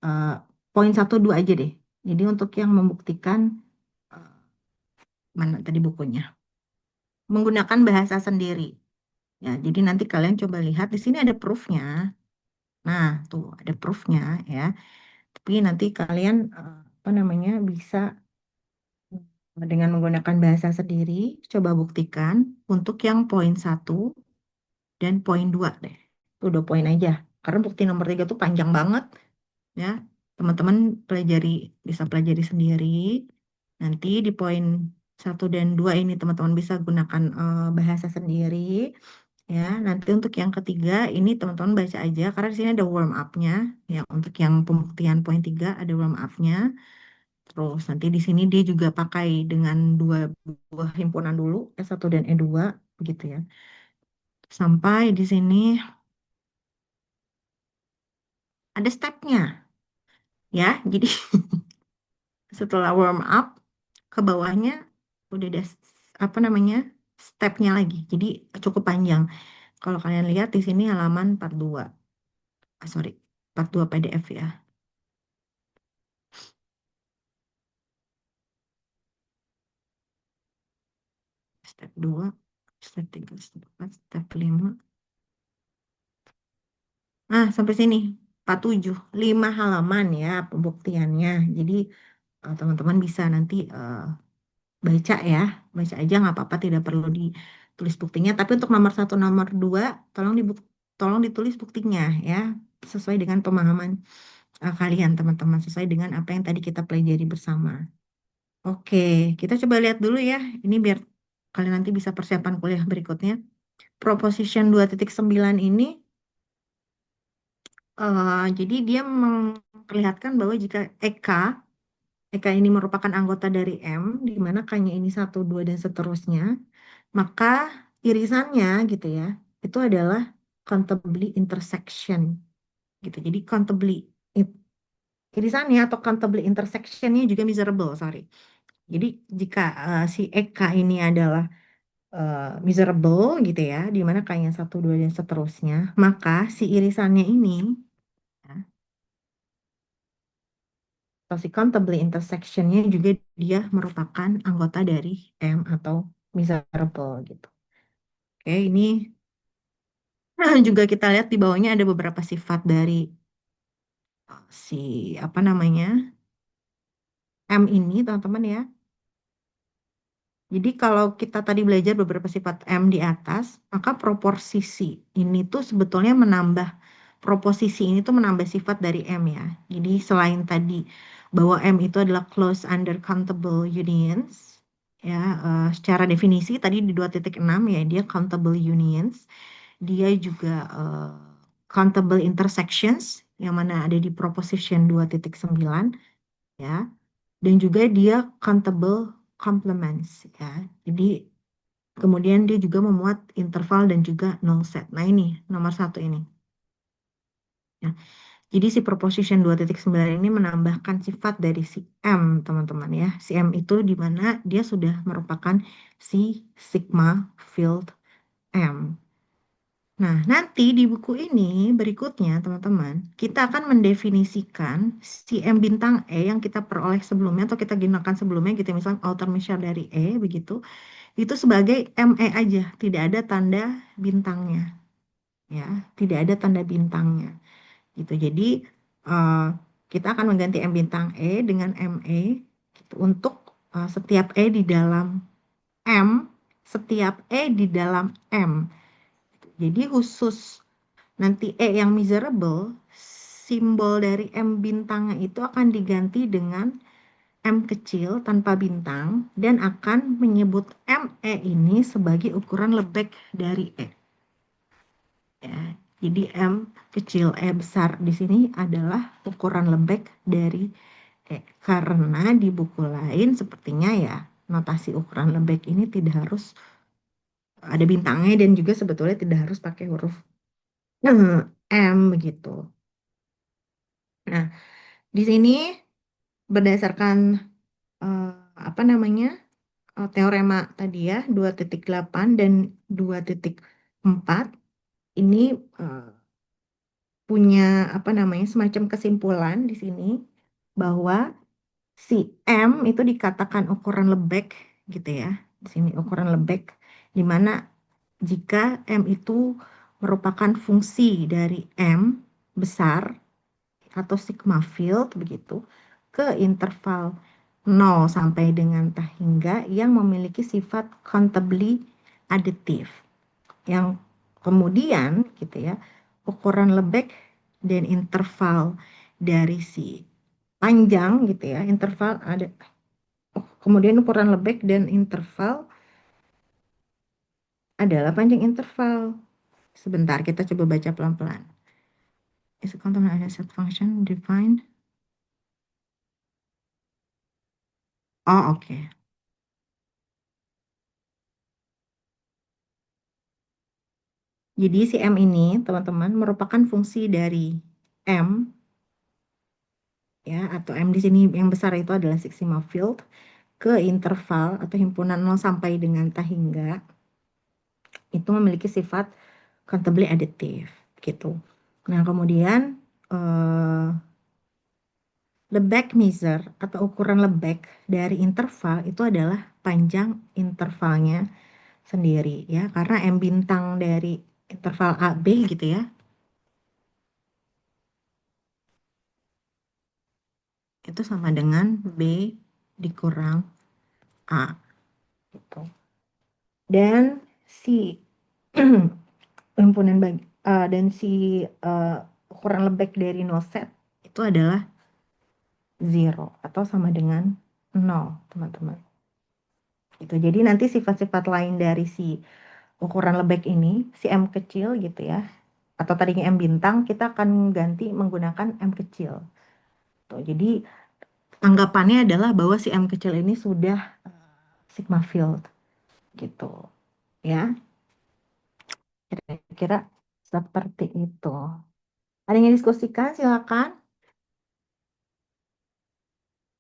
eh, poin 1, 2 aja deh. Jadi untuk yang membuktikan, eh, mana tadi bukunya, menggunakan bahasa sendiri. Ya, jadi nanti kalian coba lihat di sini ada proofnya. Nah, tuh ada proofnya ya. Tapi nanti kalian apa namanya, bisa dengan menggunakan bahasa sendiri, coba buktikan untuk yang poin 1 dan poin 2 deh. Itu udah poin aja. Karena bukti nomor 3 tuh panjang banget ya. Teman-teman pelajari, bisa pelajari sendiri. Nanti di poin 1 dan 2 ini teman-teman bisa gunakan bahasa sendiri. Ya, nanti untuk yang ketiga ini teman-teman baca aja karena di sini ada warm up-nya. Ya, untuk yang pembuktian poin 3 ada warm up-nya. Terus nanti di sini dia juga pakai dengan dua buah himpunan dulu, S1 dan E2, begitu ya. Sampai di sini ada stepnya, ya. Jadi setelah warm up ke bawahnya udah ada apa namanya, stepnya lagi. Jadi cukup panjang. Kalau kalian lihat di sini halaman 42, sorry, 42 PDF ya. Step 2, step 3, step 4, step 5. Nah, sampai sini 47, 5 halaman ya pembuktiannya. Jadi teman-teman bisa nanti baca ya, baca aja nggak apa-apa, tidak perlu ditulis buktinya. Tapi untuk nomor 1, nomor 2, tolong ditulis buktinya ya, sesuai dengan pemahaman kalian teman-teman, sesuai dengan apa yang tadi kita pelajari bersama. Oke, kita coba lihat dulu ya, ini biar kalian nanti bisa persiapan kuliah berikutnya. Proposition 2.9 ini Jadi dia memperlihatkan bahwa jika Eka ini merupakan anggota dari M, di mana K-nya ini satu, dua, dan seterusnya, maka irisannya gitu ya, itu adalah countably intersection gitu. Jadi irisannya atau countably intersectionnya juga miserable, sorry. Jadi jika si Eka ini adalah miserable gitu ya, di mana K-nya satu, dua, dan seterusnya, maka si irisannya ini ya, atau si countably intersectionnya juga dia merupakan anggota dari M atau miserable gitu. Oke, ini juga kita lihat di bawahnya ada beberapa sifat dari si apa namanya M ini, teman-teman ya. Jadi kalau kita tadi belajar beberapa sifat M di atas, maka proposisi ini tuh sebetulnya proposisi ini tuh menambah sifat dari M ya. Jadi selain tadi bahwa M itu adalah close under countable unions, ya secara definisi tadi di 2.6 ya dia countable unions, dia juga countable intersections yang mana ada di proposition 2.9 ya. Dan juga dia countable complements ya. Jadi kemudian dia juga memuat interval dan juga null set. Nah ini nomor satu ini. Ya. Jadi si proposition 2.9 ini menambahkan sifat dari si M teman-teman ya. Si M itu di mana dia sudah merupakan si sigma field M. Nah, nanti di buku ini berikutnya, teman-teman, kita akan mendefinisikan si M bintang E yang kita peroleh sebelumnya atau kita gunakan sebelumnya gitu, misalnya outer measure dari E begitu, itu sebagai ME aja, tidak ada tanda bintangnya, ya, tidak ada tanda bintangnya, gitu. Jadi eh, kita akan mengganti M bintang E dengan ME gitu, untuk setiap E di dalam M, setiap E di dalam M. Jadi khusus nanti E yang miserable, simbol dari M bintangnya itu akan diganti dengan M kecil tanpa bintang dan akan menyebut ME ini sebagai ukuran lebek dari E. Ya, jadi M kecil E besar di sini adalah ukuran lebek dari E. Karena di buku lain sepertinya ya notasi ukuran lebek ini tidak harus ada bintangnya dan juga sebetulnya tidak harus pakai huruf M begitu. Nah, di sini berdasarkan eh, apa namanya teorema tadi ya 2.8 dan 2.4 ini eh, punya apa namanya semacam kesimpulan di sini bahwa si M itu dikatakan ukuran lebek gitu ya. Di sini ukuran lebek di mana jika M itu merupakan fungsi dari M besar atau sigma field begitu ke interval 0 sampai dengan tah hingga yang memiliki sifat countably additive yang kemudian gitu ya ukuran lebek dan interval dari si panjang gitu ya interval ada kemudian ukuran lebek dan interval adalah panjang interval. Sebentar kita coba baca pelan-pelan. Is a complement set function defined? Oh, oke. Jadi si M ini, teman-teman, merupakan fungsi dari M, ya, atau M di sini yang besar itu adalah sigma field, ke interval atau himpunan 0 sampai dengan tah hingga, itu memiliki sifat countably additive, gitu. Nah, kemudian, eh, lebek measure atau ukuran lebek dari interval itu adalah panjang intervalnya sendiri, ya, karena M bintang dari interval AB gitu ya, itu sama dengan B dikurang A gitu. Dan si himpunan dan si ukuran lebek dari null set itu adalah zero atau sama dengan nol, teman-teman. Gitu. Jadi nanti sifat-sifat lain dari si ukuran lebek ini, si M kecil gitu ya, atau tadinya M bintang, kita akan ganti menggunakan M kecil. Tuh, jadi anggapannya adalah bahwa si M kecil ini sudah sigma field gitu ya. Kira-kira seperti itu. Ada yang diskusikan, silakan.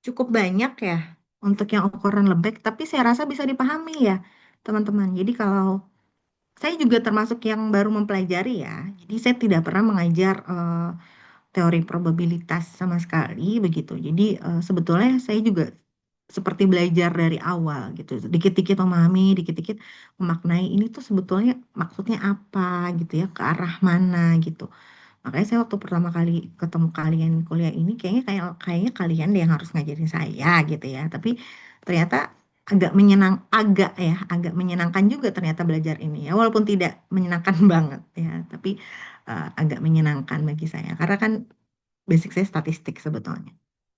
Cukup banyak ya untuk yang ukuran lebek, tapi saya rasa bisa dipahami ya, teman-teman. Jadi kalau saya juga termasuk yang baru mempelajari ya, jadi saya tidak pernah mengajar teori probabilitas sama sekali begitu. Jadi sebetulnya saya juga seperti belajar dari awal gitu, dikit-dikit memahami, dikit-dikit memaknai ini tuh sebetulnya maksudnya apa gitu ya, ke arah mana gitu. Makanya saya waktu pertama kali ketemu kalian kuliah ini kayaknya kalian deh yang harus ngajarin saya gitu ya. Tapi ternyata agak menyenangkan juga ternyata belajar ini ya. Walaupun tidak menyenangkan banget ya, tapi agak menyenangkan bagi saya karena kan basic saya statistik sebetulnya.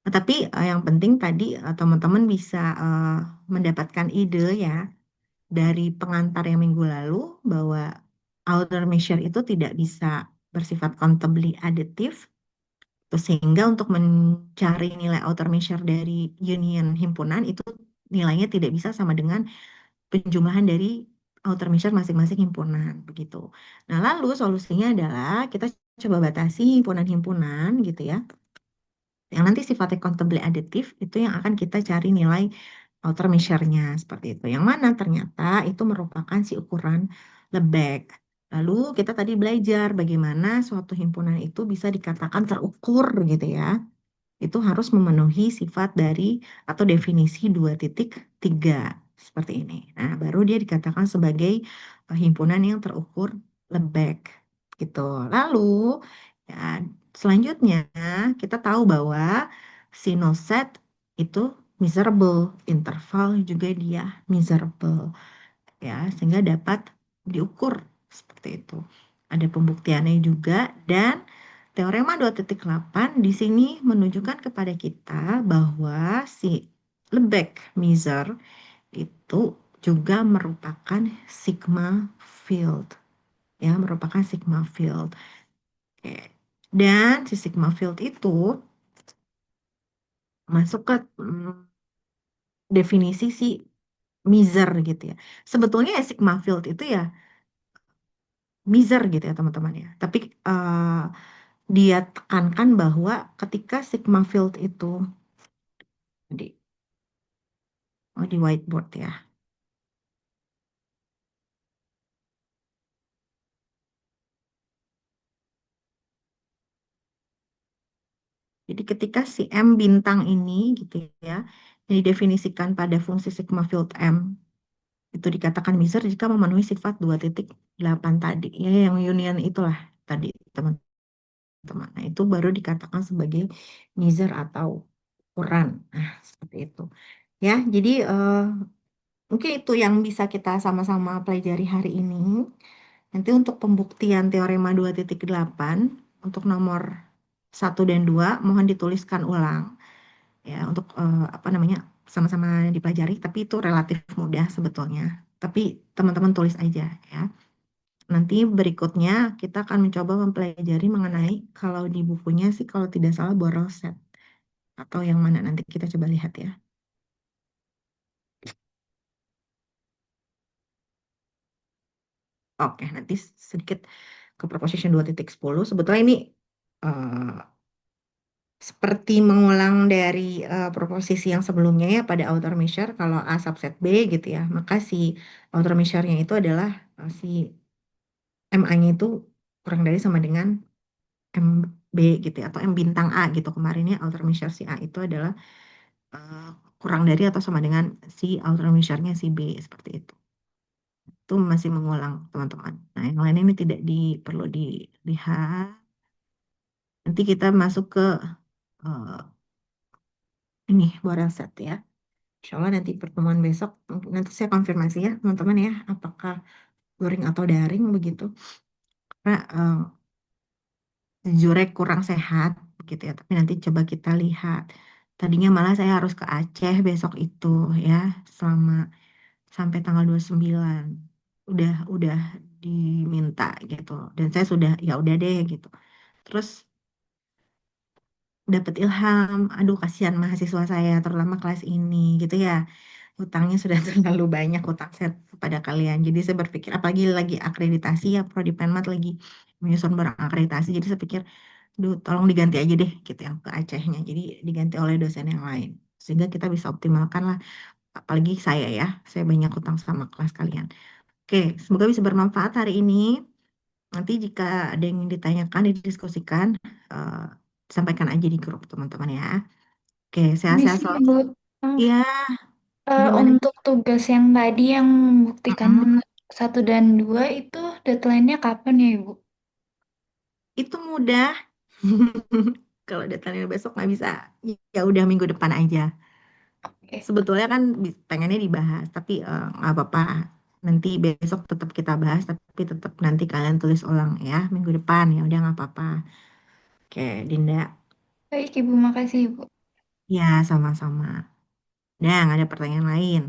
Nah, tapi yang penting tadi teman-teman bisa mendapatkan ide ya dari pengantar yang minggu lalu bahwa outer measure itu tidak bisa bersifat countably additive, terus sehingga untuk mencari nilai outer measure dari union himpunan itu nilainya tidak bisa sama dengan penjumlahan dari outer measure masing-masing himpunan begitu. Nah, lalu solusinya adalah kita coba batasi himpunan-himpunan gitu ya. Yang nanti sifatnya countably additive itu yang akan kita cari nilai outer measure-nya seperti itu. Yang mana ternyata itu merupakan si ukuran Lebesgue. Lalu kita tadi belajar bagaimana suatu himpunan itu bisa dikatakan terukur gitu ya. Itu harus memenuhi sifat dari atau definisi 2.3 seperti ini. Nah, baru dia dikatakan sebagai himpunan yang terukur Lebesgue gitu. Lalu ya, selanjutnya kita tahu bahwa si null set itu miserable, interval juga dia miserable ya, sehingga dapat diukur seperti itu. Ada pembuktiannya juga dan teorema 2.8 di sini menunjukkan kepada kita bahwa si Lebesgue measure itu juga merupakan sigma field ya, merupakan sigma field. Oke. Dan si sigma field itu masuk ke definisi si measure gitu ya. Sebetulnya ya sigma field itu ya miser gitu ya teman-teman ya. Tapi eh, dia tekankan bahwa ketika sigma field itu di di whiteboard ya. Jadi ketika si M bintang ini gitu ya, yang didefinisikan pada fungsi sigma field M itu dikatakan miser jika memenuhi sifat 2.8 tadi ya, yang union itulah tadi teman-teman. Nah, itu baru dikatakan sebagai miser atau ukuran. Nah, seperti itu. Ya, jadi mungkin itu yang bisa kita sama-sama pelajari hari ini. Nanti untuk pembuktian teorema 2.8 untuk nomor 1 dan 2 mohon dituliskan ulang ya untuk apa namanya sama-sama dipelajari, tapi itu relatif mudah sebetulnya. Tapi teman-teman tulis aja ya. Nanti berikutnya kita akan mencoba mempelajari mengenai kalau di bukunya sih kalau tidak salah Boros set atau yang mana nanti kita coba lihat ya. Oke, nanti sedikit ke proposition 2.10. Sebetulnya ini eh, seperti mengulang dari proposisi yang sebelumnya ya pada outer measure kalau A subset B gitu ya. Maka si outer measure-nya itu adalah si MA-nya itu kurang dari sama dengan MB gitu ya atau M bintang A gitu. Kemarin ya outer measure si A itu adalah eh, kurang dari atau sama dengan si outer measure-nya si B seperti itu. Itu masih mengulang teman-teman. Nah, yang lain ini tidak perlu dilihat. Nanti kita masuk ke eh, ini Borel set ya. Insya Allah nanti pertemuan besok, nanti saya konfirmasi ya teman-teman ya, apakah luring atau daring begitu. Karena jujurnya kurang sehat begitu ya, tapi nanti coba kita lihat. Tadinya malah saya harus ke Aceh besok itu ya, selama sampai tanggal 29. udah diminta gitu. Dan saya sudah ya udah deh gitu. Terus dapat ilham, aduh kasihan mahasiswa saya terutama kelas ini gitu ya. Utangnya sudah terlalu banyak utang saya kepada kalian. Jadi saya berpikir apalagi lagi akreditasi ya Prodi Penmat lagi menyusun barang akreditasi. Jadi saya pikir, duh tolong diganti aja deh gitu yang ke Acehnya. Jadi diganti oleh dosen yang lain. Sehingga kita bisa optimalkan lah. Apalagi saya ya, saya banyak utang sama kelas kalian. Oke, semoga bisa bermanfaat hari ini. Nanti jika ada yang ingin ditanyakan, didiskusikan, eh, sampaikan aja di grup teman-teman ya. Oke, sehat-sehat Misi selalu. Bu, eh, Iya, gimana? untuk tugas yang tadi yang membuktikan Mm-mm. satu dan dua itu deadline-nya kapan ya Ibu? Itu mudah. Kalau datanya besok nggak bisa, ya udah minggu depan aja. Oke. Sebetulnya kan pengennya dibahas, tapi nggak apa-apa. Nanti besok tetap kita bahas, tapi tetap nanti kalian tulis ulang ya minggu depan ya udah nggak apa-apa. Oke, Dinda. Baik Ibu, makasih Ibu. Ya, sama-sama. Nah, nggak ada pertanyaan lain.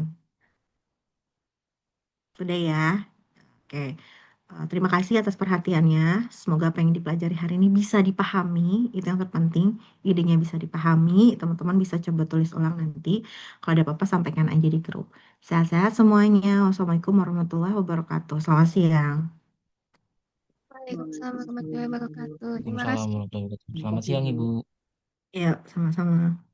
Sudah ya. Oke. Terima kasih atas perhatiannya. Semoga apa yang dipelajari hari ini bisa dipahami. Itu yang terpenting. Idenya bisa dipahami. Teman-teman bisa coba tulis ulang nanti. Kalau ada apa-apa, sampaikan aja di grup. Sehat-sehat semuanya. Wassalamualaikum warahmatullahi wabarakatuh. Selamat siang. Waalaikumsalam warahmatullahi wabarakatuh. Terima Waalaikumsalam kasih. warahmatullahi wabarakatuh. Selamat siang, Ibu. Ya, sama-sama.